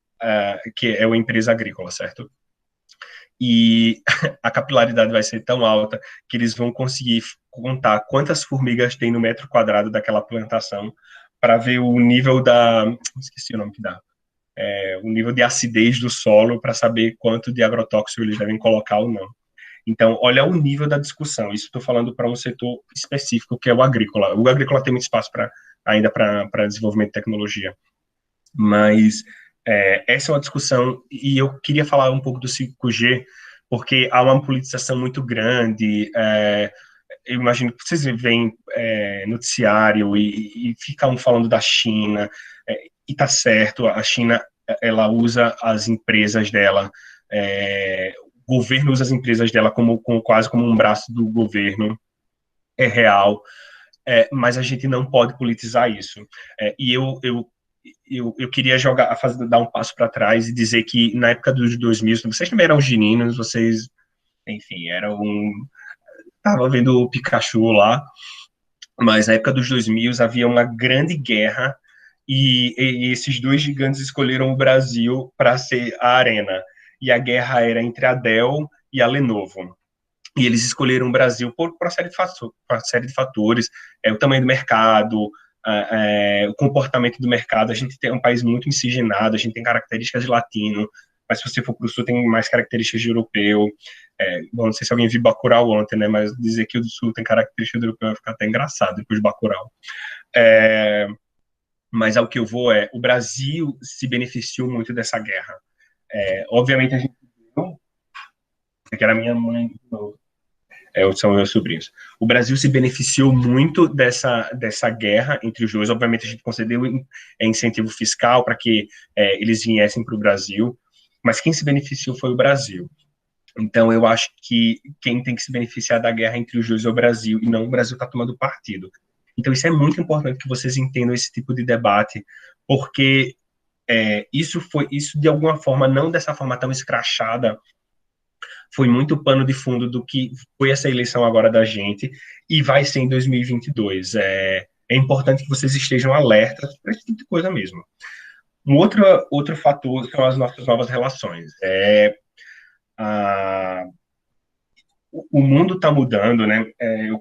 S1: que é uma empresa agrícola, certo? E a capilaridade vai ser tão alta que eles vão conseguir contar quantas formigas tem no metro quadrado daquela plantação para ver o nível esqueci o nome que dá, o nível de acidez do solo para saber quanto de agrotóxico eles devem colocar ou não. Então, olha o nível da discussão. Isso estou falando para um setor específico, que é o agrícola. O agrícola tem muito espaço ainda para desenvolvimento de tecnologia. Mas essa é uma discussão, e eu queria falar um pouco do 5G, porque há uma politização muito grande. Eu imagino que vocês veem noticiário e ficam falando da China, e está certo, a China ela usa as empresas dela, o governo usa as empresas dela quase como um braço do governo, é real, mas a gente não pode politizar isso. E eu queria dar um passo para trás e dizer que na época dos 2000, vocês também eram geninos, vocês, enfim, estava vendo o Pikachu lá, mas na época dos 2000 havia uma grande guerra e esses dois gigantes escolheram o Brasil para ser a arena. E a guerra era entre a Dell e a Lenovo. E eles escolheram o Brasil por uma série de fatores, o tamanho do mercado, o comportamento do mercado. A gente tem um país muito miscigenado, a gente tem características de latino, mas se você for para o sul tem mais características de europeu. Bom, não sei se alguém viu Bacurau ontem, né, mas dizer que o do sul tem características de europeu vai ficar até engraçado depois de Bacurau. Mas ao que eu vou o Brasil se beneficiou muito dessa guerra. Obviamente a gente viu, que era minha mãe, são meus sobrinhos. O Brasil se beneficiou muito dessa guerra entre os dois. Obviamente a gente concedeu incentivo fiscal para que eles viessem para o Brasil, mas quem se beneficiou foi o Brasil. Então eu acho que quem tem que se beneficiar da guerra entre os dois é o Brasil, e não o Brasil está tomando partido. Então isso é muito importante que vocês entendam esse tipo de debate, porque isso de alguma forma, não dessa forma tão escrachada, foi muito pano de fundo do que foi essa eleição agora da gente, e vai ser em 2022. É importante que vocês estejam alertas para esse tipo de coisa mesmo. Um outro fator são as nossas novas relações. O mundo está mudando, né? Eu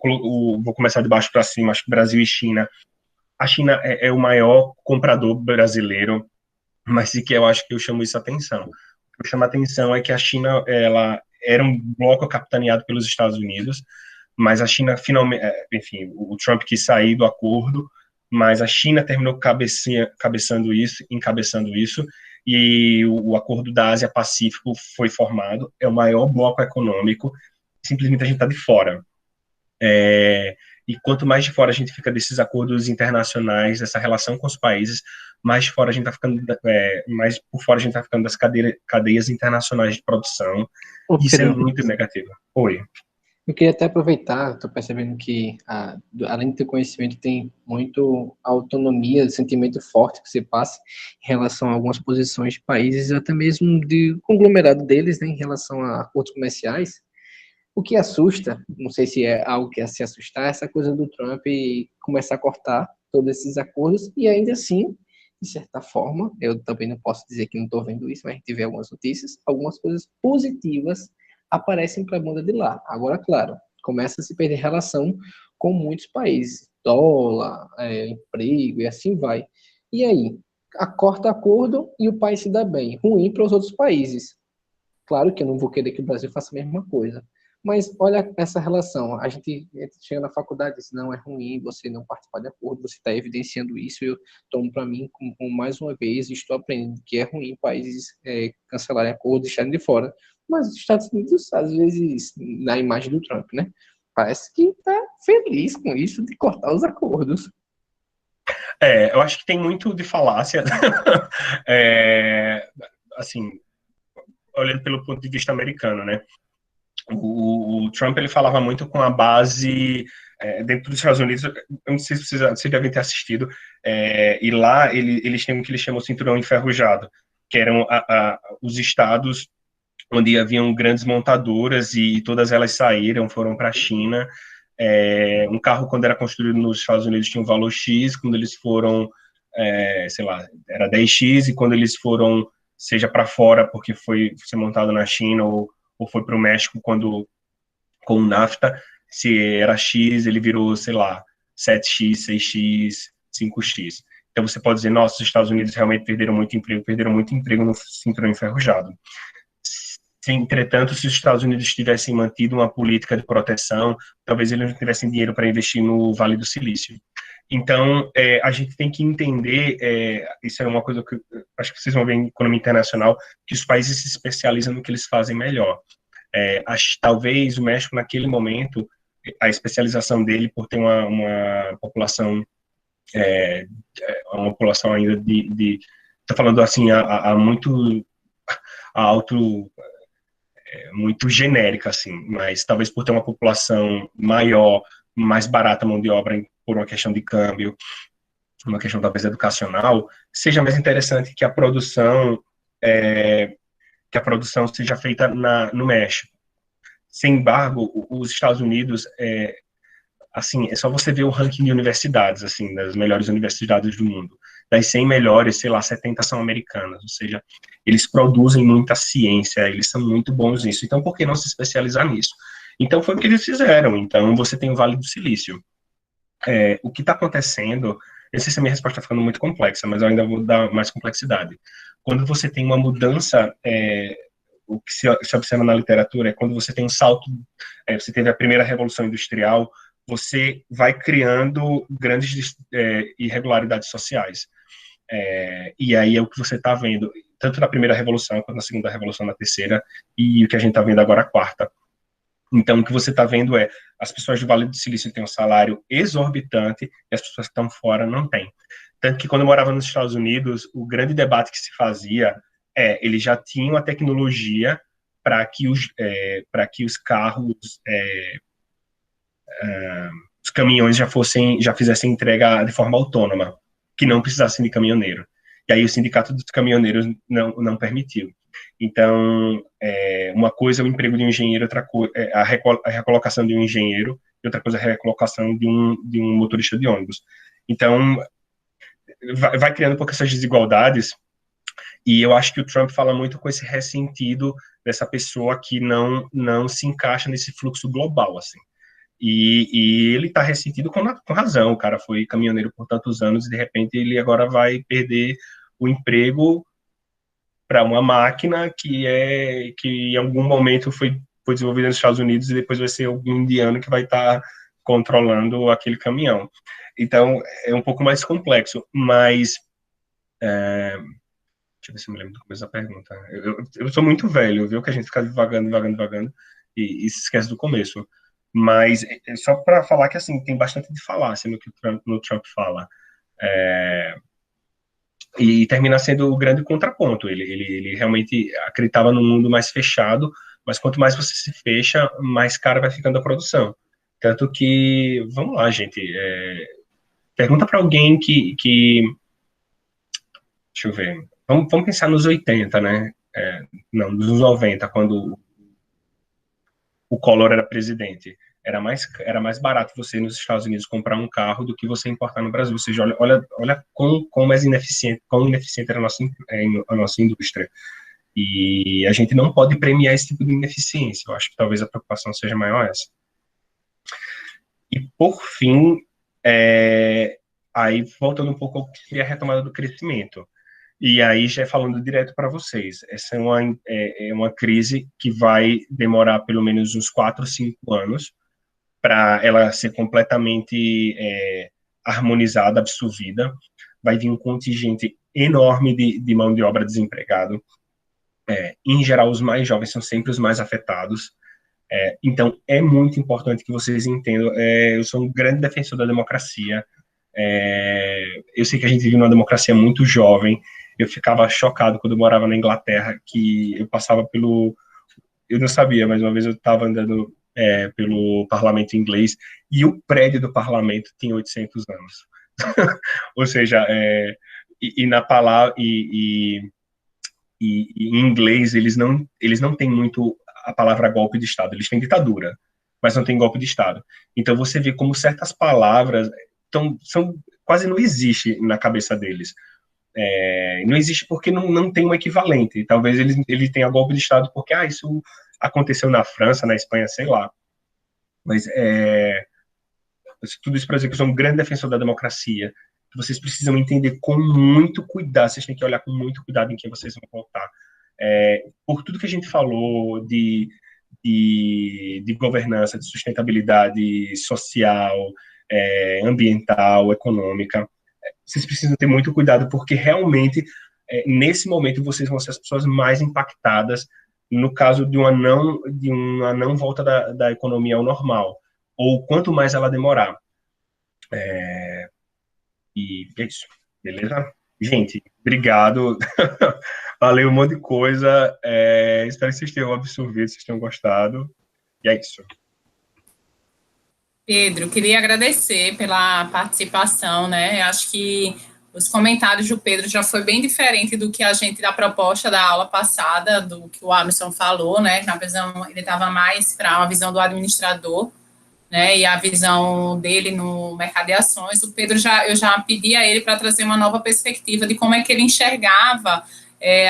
S1: vou começar de baixo para cima. Acho que Brasil e China. A China é o maior comprador brasileiro, mas que eu acho que eu chamo isso a atenção. O que eu chamo a atenção é que a China era um bloco capitaneado pelos Estados Unidos, mas a China finalmente, enfim, o Trump quis sair do acordo, mas a China terminou encabeçando isso, e o acordo da Ásia-Pacífico foi formado, é o maior bloco econômico, simplesmente a gente está de fora. E quanto mais de fora a gente fica desses acordos internacionais, dessa relação com os países, mais de fora a gente está ficando, mais por fora a gente está ficando das cadeias internacionais de produção. Isso é muito negativo. Oi.
S3: Eu queria até aproveitar, estou percebendo que, além de ter conhecimento, tem muito autonomia, sentimento forte que você passa em relação a algumas posições de países, até mesmo de conglomerado deles, né, em relação a acordos comerciais. O que assusta, não sei se é algo que é se assustar, é essa coisa do Trump começar a cortar todos esses acordos, e ainda assim, de certa forma, eu também não posso dizer que não estou vendo isso, mas a gente vê algumas notícias, algumas coisas positivas aparecem para a banda de lá. Agora, claro, começa a se perder relação com muitos países, dólar, emprego e assim vai. E aí, corta acordo e o país se dá bem, ruim para os outros países. Claro que eu não vou querer que o Brasil faça a mesma coisa, mas olha essa relação, a gente chega na faculdade e diz, não, é ruim você não participar de acordo, você está evidenciando isso, eu tomo para mim como mais uma vez, estou aprendendo que é ruim países cancelarem acordos, deixarem de fora. Mas os Estados Unidos, às vezes, na imagem do Trump, né? Parece que está feliz com isso de cortar os acordos.
S1: Eu acho que tem muito de falácia. Assim, olhando pelo ponto de vista americano, né? O Trump, ele falava muito com a base dentro dos Estados Unidos, eu não sei se vocês devem ter assistido, e lá eles têm o que eles chamam de cinturão enferrujado, que eram os estados onde haviam grandes montadoras e todas elas foram para a China. Um carro, quando era construído nos Estados Unidos, tinha um valor X, quando eles foram, sei lá, era 10X, e quando eles foram, seja para fora, porque foi ser montado na China, ou foi para o México, com o NAFTA, se era X, ele virou, sei lá, 7X, 6X, 5X. Então você pode dizer, nossa, os Estados Unidos realmente perderam muito emprego no cinturão enferrujado. Entretanto, se os Estados Unidos tivessem mantido uma política de proteção, talvez eles não tivessem dinheiro para investir no Vale do Silício. Então, a gente tem que entender, isso é uma coisa que acho que vocês vão ver em economia internacional, que os países se especializam no que eles fazem melhor. Talvez o México, naquele momento, a especialização dele, por ter uma população, ainda estou falando assim, muito genérica, assim, mas talvez por ter uma população maior, mais barata a mão de obra por uma questão de câmbio, uma questão talvez educacional, seja mais interessante que a produção seja feita no México. Sem embargo, os Estados Unidos, assim, é só você ver o ranking de universidades, assim, das melhores universidades do mundo. Das 100 melhores, sei lá, 70 são americanas, ou seja, eles produzem muita ciência, eles são muito bons nisso. Então, por que não se especializar nisso? Então, foi o que eles fizeram. Então, você tem o Vale do Silício. O que está acontecendo, eu não sei se a minha resposta está ficando muito complexa, mas eu ainda vou dar mais complexidade. Quando você tem uma mudança, o que se observa na literatura é quando você tem um salto, você teve a primeira revolução industrial, você vai criando grandes irregularidades sociais. E aí é o que você está vendo, tanto na primeira revolução, quanto na segunda revolução, na terceira, e o que a gente está vendo agora, a quarta. Então, o que você está vendo as pessoas do Vale do Silício têm um salário exorbitante e as pessoas que estão fora não têm. Tanto que quando eu morava nos Estados Unidos, o grande debate que se fazia eles já tinham a tecnologia para que os carros, os caminhões já fizessem entrega de forma autônoma, que não precisassem de caminhoneiro. E aí o sindicato dos caminhoneiros não permitiu. Então, uma coisa é o emprego de um engenheiro, outra coisa é a recolocação de um engenheiro, e outra coisa é a recolocação de um motorista de ônibus. Então, vai criando um pouco essas desigualdades, e eu acho que o Trump fala muito com esse ressentido dessa pessoa que não se encaixa nesse fluxo global, assim. E ele está ressentido com razão. O cara foi caminhoneiro por tantos anos e, de repente, ele agora vai perder o emprego para uma máquina que em algum momento foi foi desenvolvida nos Estados Unidos e depois vai ser algum indiano que vai estar controlando aquele caminhão. Então, é um pouco mais complexo, mas... deixa eu ver se eu me lembro do começo da pergunta. Eu sou muito velho, viu? Que a gente fica devagando, e se esquece do começo. Mas, só para falar que, assim, tem bastante de falácia no que o Trump fala. E termina sendo o grande contraponto. Ele realmente acreditava num mundo mais fechado, mas quanto mais você se fecha, mais cara vai ficando a produção. Tanto que, vamos lá, gente, pergunta para alguém que... Deixa eu ver. Vamos pensar nos 80, né? Não, nos 90, quando o Collor era presidente. Era mais barato você, nos Estados Unidos, comprar um carro do que você importar no Brasil. Ou seja, olha como mais ineficiente era a nossa indústria. E a gente não pode premiar esse tipo de ineficiência. Eu acho que talvez a preocupação seja maior essa. E, por fim, aí voltando um pouco ao que seria a retomada do crescimento. E aí, já falando direto para vocês, essa é uma crise que vai demorar pelo menos uns 4 ou 5 anos para ela ser completamente harmonizada, absorvida. Vai vir um contingente enorme de mão de obra desempregado. Em geral, os mais jovens são sempre os mais afetados. Então, é muito importante que vocês entendam. Eu sou um grande defensor da democracia. Eu sei que a gente vive numa democracia muito jovem. Eu ficava chocado quando eu morava na Inglaterra, que eu passava pelo... Eu não sabia, mas uma vez eu estava andando pelo parlamento inglês, e o prédio do parlamento tinha 800 anos. Ou seja, na palavra... E em inglês, eles não têm muito a palavra golpe de Estado. Eles têm ditadura, mas não tem golpe de Estado. Então, você vê como certas palavras quase não existe na cabeça deles. Não existe porque não tem um equivalente. Talvez ele tenha golpe de Estado porque isso aconteceu na França, na Espanha, sei lá. Mas tudo isso para dizer que eu sou um grande defensor da democracia. Vocês precisam entender com muito cuidado, vocês têm que olhar com muito cuidado em quem vocês vão votar. Por tudo que a gente falou de governança, de sustentabilidade social, ambiental, econômica, vocês precisam ter muito cuidado, porque realmente, nesse momento, vocês vão ser as pessoas mais impactadas no caso de uma não volta da economia ao normal, ou quanto mais ela demorar. E é isso, beleza? Gente, obrigado. Valeu um monte de coisa. Espero que vocês tenham absorvido, vocês tenham gostado. E é isso.
S2: Pedro, queria agradecer pela participação, né? Acho que os comentários do Pedro já foi bem diferente do que da proposta da aula passada, do que o Alisson falou, né? Na visão, ele estava mais para uma visão do administrador, né? E a visão dele no mercado de ações. O Pedro eu já pedi a ele para trazer uma nova perspectiva de como é que ele enxergava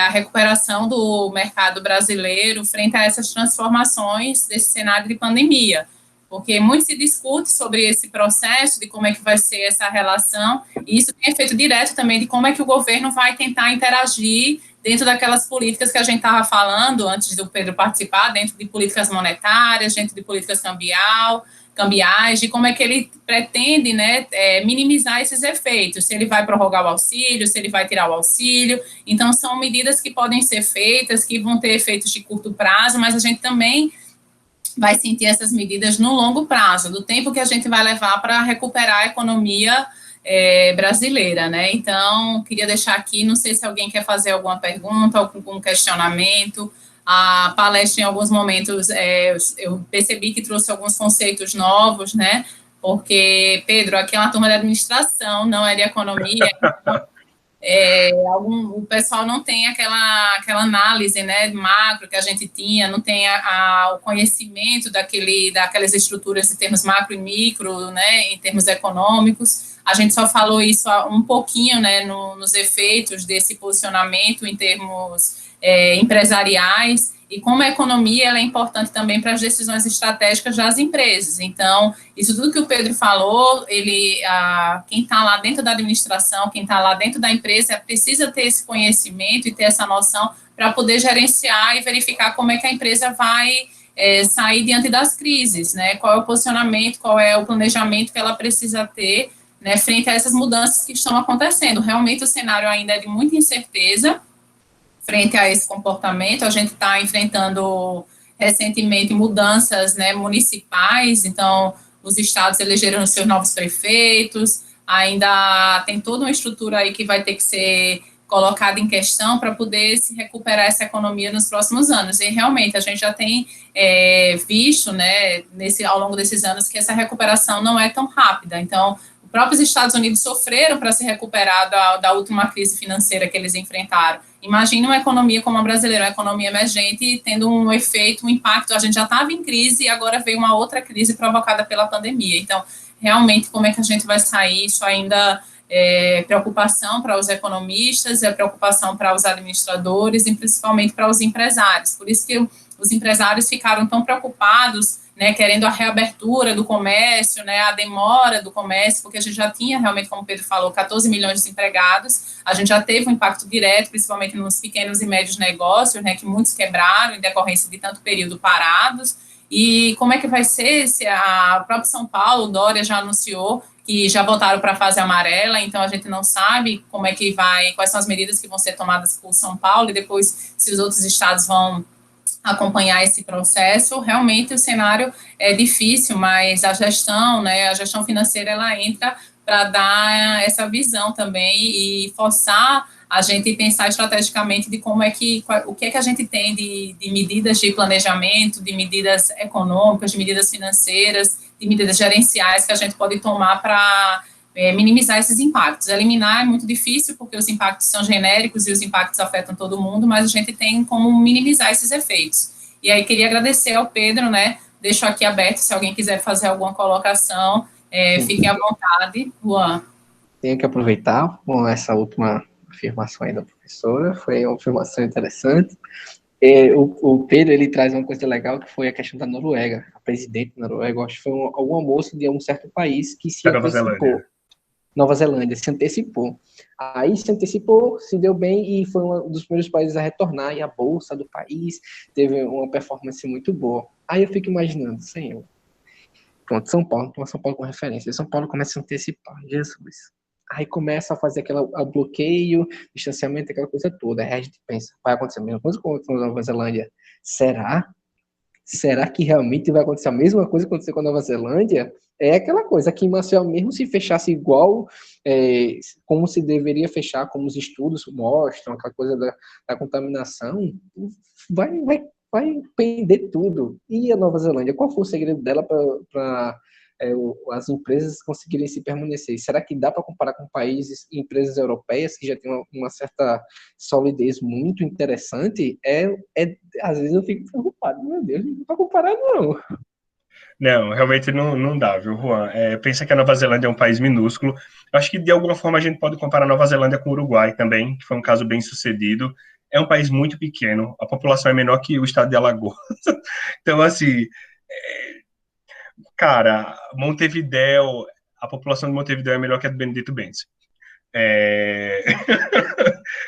S2: a recuperação do mercado brasileiro frente a essas transformações desse cenário de pandemia. Porque muito se discute sobre esse processo, de como é que vai ser essa relação, e isso tem efeito direto também de como é que o governo vai tentar interagir dentro daquelas políticas que a gente estava falando antes do Pedro participar, dentro de políticas monetárias, dentro de políticas cambiais, de como é que ele pretende, né, minimizar esses efeitos, se ele vai prorrogar o auxílio, se ele vai tirar o auxílio. Então, são medidas que podem ser feitas, que vão ter efeitos de curto prazo, mas a gente também vai sentir essas medidas no longo prazo, do tempo que a gente vai levar para recuperar a economia brasileira, né? Então, queria deixar aqui, não sei se alguém quer fazer alguma pergunta, algum questionamento. A palestra, em alguns momentos, eu percebi que trouxe alguns conceitos novos, né? Porque, Pedro, aqui é uma turma de administração, não é de economia, então, o pessoal não tem aquela análise, né, macro que a gente tinha, não tem o conhecimento daquelas estruturas em termos macro e micro, né, em termos econômicos. A gente só falou isso um pouquinho, né, nos efeitos desse posicionamento em termos empresariais, e como a economia ela é importante também para as decisões estratégicas das empresas. Então, isso tudo que o Pedro falou, quem está lá dentro da administração, quem está lá dentro da empresa, precisa ter esse conhecimento e ter essa noção para poder gerenciar e verificar como é que a empresa vai sair diante das crises, né? Qual é o posicionamento, qual é o planejamento que ela precisa ter, né, frente a essas mudanças que estão acontecendo. Realmente o cenário ainda é de muita incerteza frente a esse comportamento. A gente está enfrentando recentemente mudanças, né, municipais, então os estados elegeram os seus novos prefeitos, ainda tem toda uma estrutura aí que vai ter que ser colocada em questão para poder se recuperar essa economia nos próximos anos. E realmente a gente já tem visto, né, ao longo desses anos, que essa recuperação não é tão rápida. Então, os próprios Estados Unidos sofreram para se recuperar da última crise financeira que eles enfrentaram. Imagine uma economia como a brasileira, uma economia emergente, tendo um efeito, um impacto. A gente já estava em crise e agora veio uma outra crise provocada pela pandemia. Então, realmente, como é que a gente vai sair? Isso ainda é preocupação para os economistas, é preocupação para os administradores e principalmente para os empresários. Por isso que os empresários ficaram tão preocupados, né, querendo a reabertura do comércio, né, a demora do comércio, porque a gente já tinha realmente, como o Pedro falou, 14 milhões de desempregados, a gente já teve um impacto direto, principalmente nos pequenos e médios negócios, né, que muitos quebraram em decorrência de tanto período parados. E como é que vai ser se a própria São Paulo, Dória já anunciou que já voltaram para a fase amarela, então a gente não sabe como é que vai, quais são as medidas que vão ser tomadas por São Paulo e depois se os outros estados vão acompanhar esse processo. Realmente o cenário é difícil, mas a gestão, né, a gestão financeira, ela entra para dar essa visão também e forçar a gente pensar estrategicamente de como é que, o que é que a gente tem de medidas de planejamento, de medidas econômicas, de medidas financeiras, de medidas gerenciais que a gente pode tomar para minimizar esses impactos. Eliminar é muito difícil, porque os impactos são genéricos e os impactos afetam todo mundo, mas a gente tem como minimizar esses efeitos. E aí, queria agradecer ao Pedro, né, deixo aqui aberto, se alguém quiser fazer alguma colocação, fiquem à vontade. Juan.
S3: Tenho que aproveitar com essa última afirmação aí da professora, foi uma afirmação interessante. O Pedro, ele traz uma coisa legal, que foi a questão da Noruega, a presidente da Noruega, acho que foi alguma moça de um certo país que se antecipou. Nova Zelândia se antecipou. Aí se antecipou, se deu bem e foi um dos primeiros países a retornar, e a bolsa do país teve uma performance muito boa. Aí eu fico imaginando, Senhor, pronto, São Paulo, toma São Paulo com referência, São Paulo começa a antecipar, Jesus. Aí começa a fazer aquele bloqueio, distanciamento, aquela coisa toda. Aí a gente pensa, vai acontecer a mesma coisa com a Nova Zelândia? Será? Será que realmente vai acontecer a mesma coisa que aconteceu com a Nova Zelândia? É aquela coisa, aqui em Maceió, mesmo se fechasse igual, como se deveria fechar, como os estudos mostram, aquela coisa da contaminação, vai pender tudo. E a Nova Zelândia, qual foi o segredo dela para as empresas conseguirem se permanecer? Será que dá para comparar com países e empresas europeias que já têm uma certa solidez muito interessante? Às vezes eu fico preocupado, meu Deus, não dá para comparar, não.
S1: Não, realmente não dá, viu, Juan? Pensa que a Nova Zelândia é um país minúsculo. Acho que, de alguma forma, a gente pode comparar a Nova Zelândia com o Uruguai também, que foi um caso bem sucedido. É um país muito pequeno, a população é menor que o estado de Alagoas. Então, assim, cara, Montevidéu, a população de Montevidéu é melhor que a de Benedito Benz.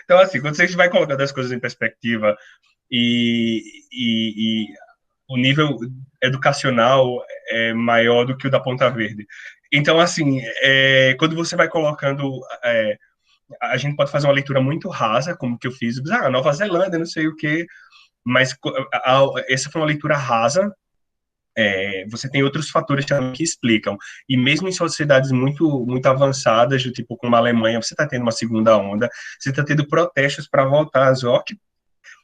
S1: Então, assim, quando você vai colocando as coisas em perspectiva e o nível educacional é maior do que o da Ponta Verde. Então, assim, quando você vai colocando... a gente pode fazer uma leitura muito rasa, como que eu fiz. Nova Zelândia, não sei o quê. Mas essa foi uma leitura rasa. Você tem outros fatores que explicam. E mesmo em sociedades muito, muito avançadas, do tipo como a Alemanha, você está tendo uma segunda onda, você está tendo protestos para voltar às OC.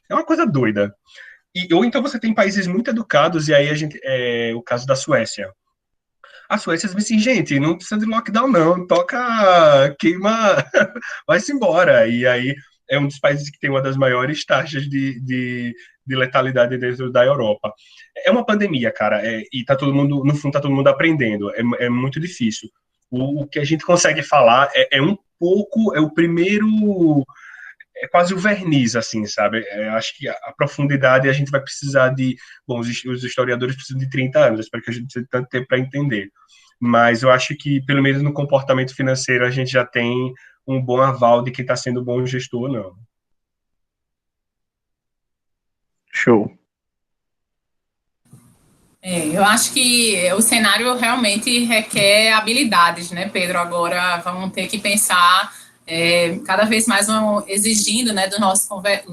S1: É uma coisa doida. Ou então você tem países muito educados, e aí o caso da Suécia. A Suécia diz assim, gente, não precisa de lockdown não, toca, queima, vai-se embora. E aí é um dos países que tem uma das maiores taxas de letalidade dentro da Europa. É uma pandemia, cara, e tá todo mundo, no fundo, tá todo mundo aprendendo, é muito difícil. O que a gente consegue falar um pouco, é o primeiro... É quase o verniz, assim, sabe? Acho que a profundidade a gente vai precisar de... Bom, os historiadores precisam de 30 anos, espero que a gente tenha tanto tempo para entender. Mas eu acho que, pelo menos no comportamento financeiro, a gente já tem um bom aval de quem está sendo bom gestor ou não.
S3: Show.
S2: Eu acho que o cenário realmente requer habilidades, né, Pedro? Agora vamos ter que pensar cada vez mais exigindo, né, dos nossos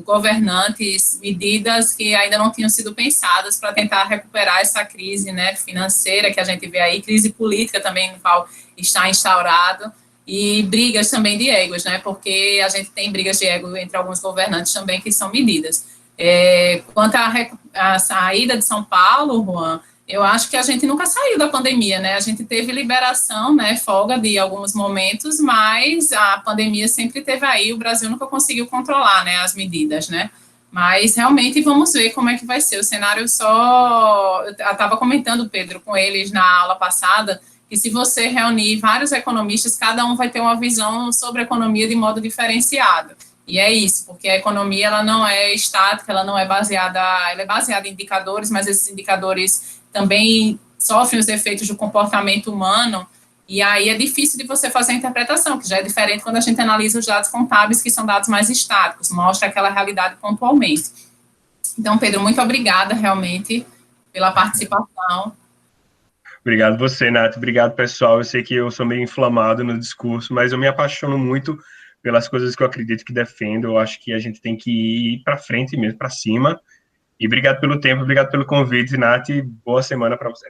S2: governantes medidas que ainda não tinham sido pensadas para tentar recuperar essa crise, né, financeira que a gente vê aí, crise política também no qual está instaurado, e brigas também de egos, né, porque a gente tem brigas de ego entre alguns governantes também que são medidas. Quanto à saída de São Paulo, Juan, eu acho que a gente nunca saiu da pandemia, né? A gente teve liberação, né, folga de alguns momentos, mas a pandemia sempre teve aí, o Brasil nunca conseguiu controlar, né, as medidas, né? Mas realmente vamos ver como é que vai ser. O cenário só. Eu estava comentando, Pedro, com eles na aula passada, que se você reunir vários economistas, cada um vai ter uma visão sobre a economia de modo diferenciado. E é isso, porque a economia ela não é estática, ela não é baseada, ela é baseada em indicadores, mas esses indicadores também sofrem os efeitos do comportamento humano, e aí é difícil de você fazer a interpretação, que já é diferente quando a gente analisa os dados contábeis, que são dados mais estáticos, mostra aquela realidade pontualmente. Então, Pedro, muito obrigada, realmente, pela participação.
S1: Obrigado você, Nath. Obrigado, pessoal. Eu sei que eu sou meio inflamado no discurso, mas eu me apaixono muito pelas coisas que eu acredito que defendo. Eu acho que a gente tem que ir para frente mesmo, para cima. E obrigado pelo tempo, obrigado pelo convite, Nath. Boa semana para você.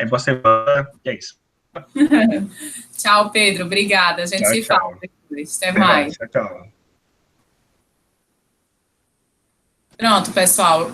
S1: Boa semana, e é isso.
S2: Tchau, Pedro. Obrigada. A gente
S1: Tchau,
S2: se
S1: tchau.
S2: fala depois. Até mais.
S1: Tchau, tchau.
S2: Pronto, pessoal.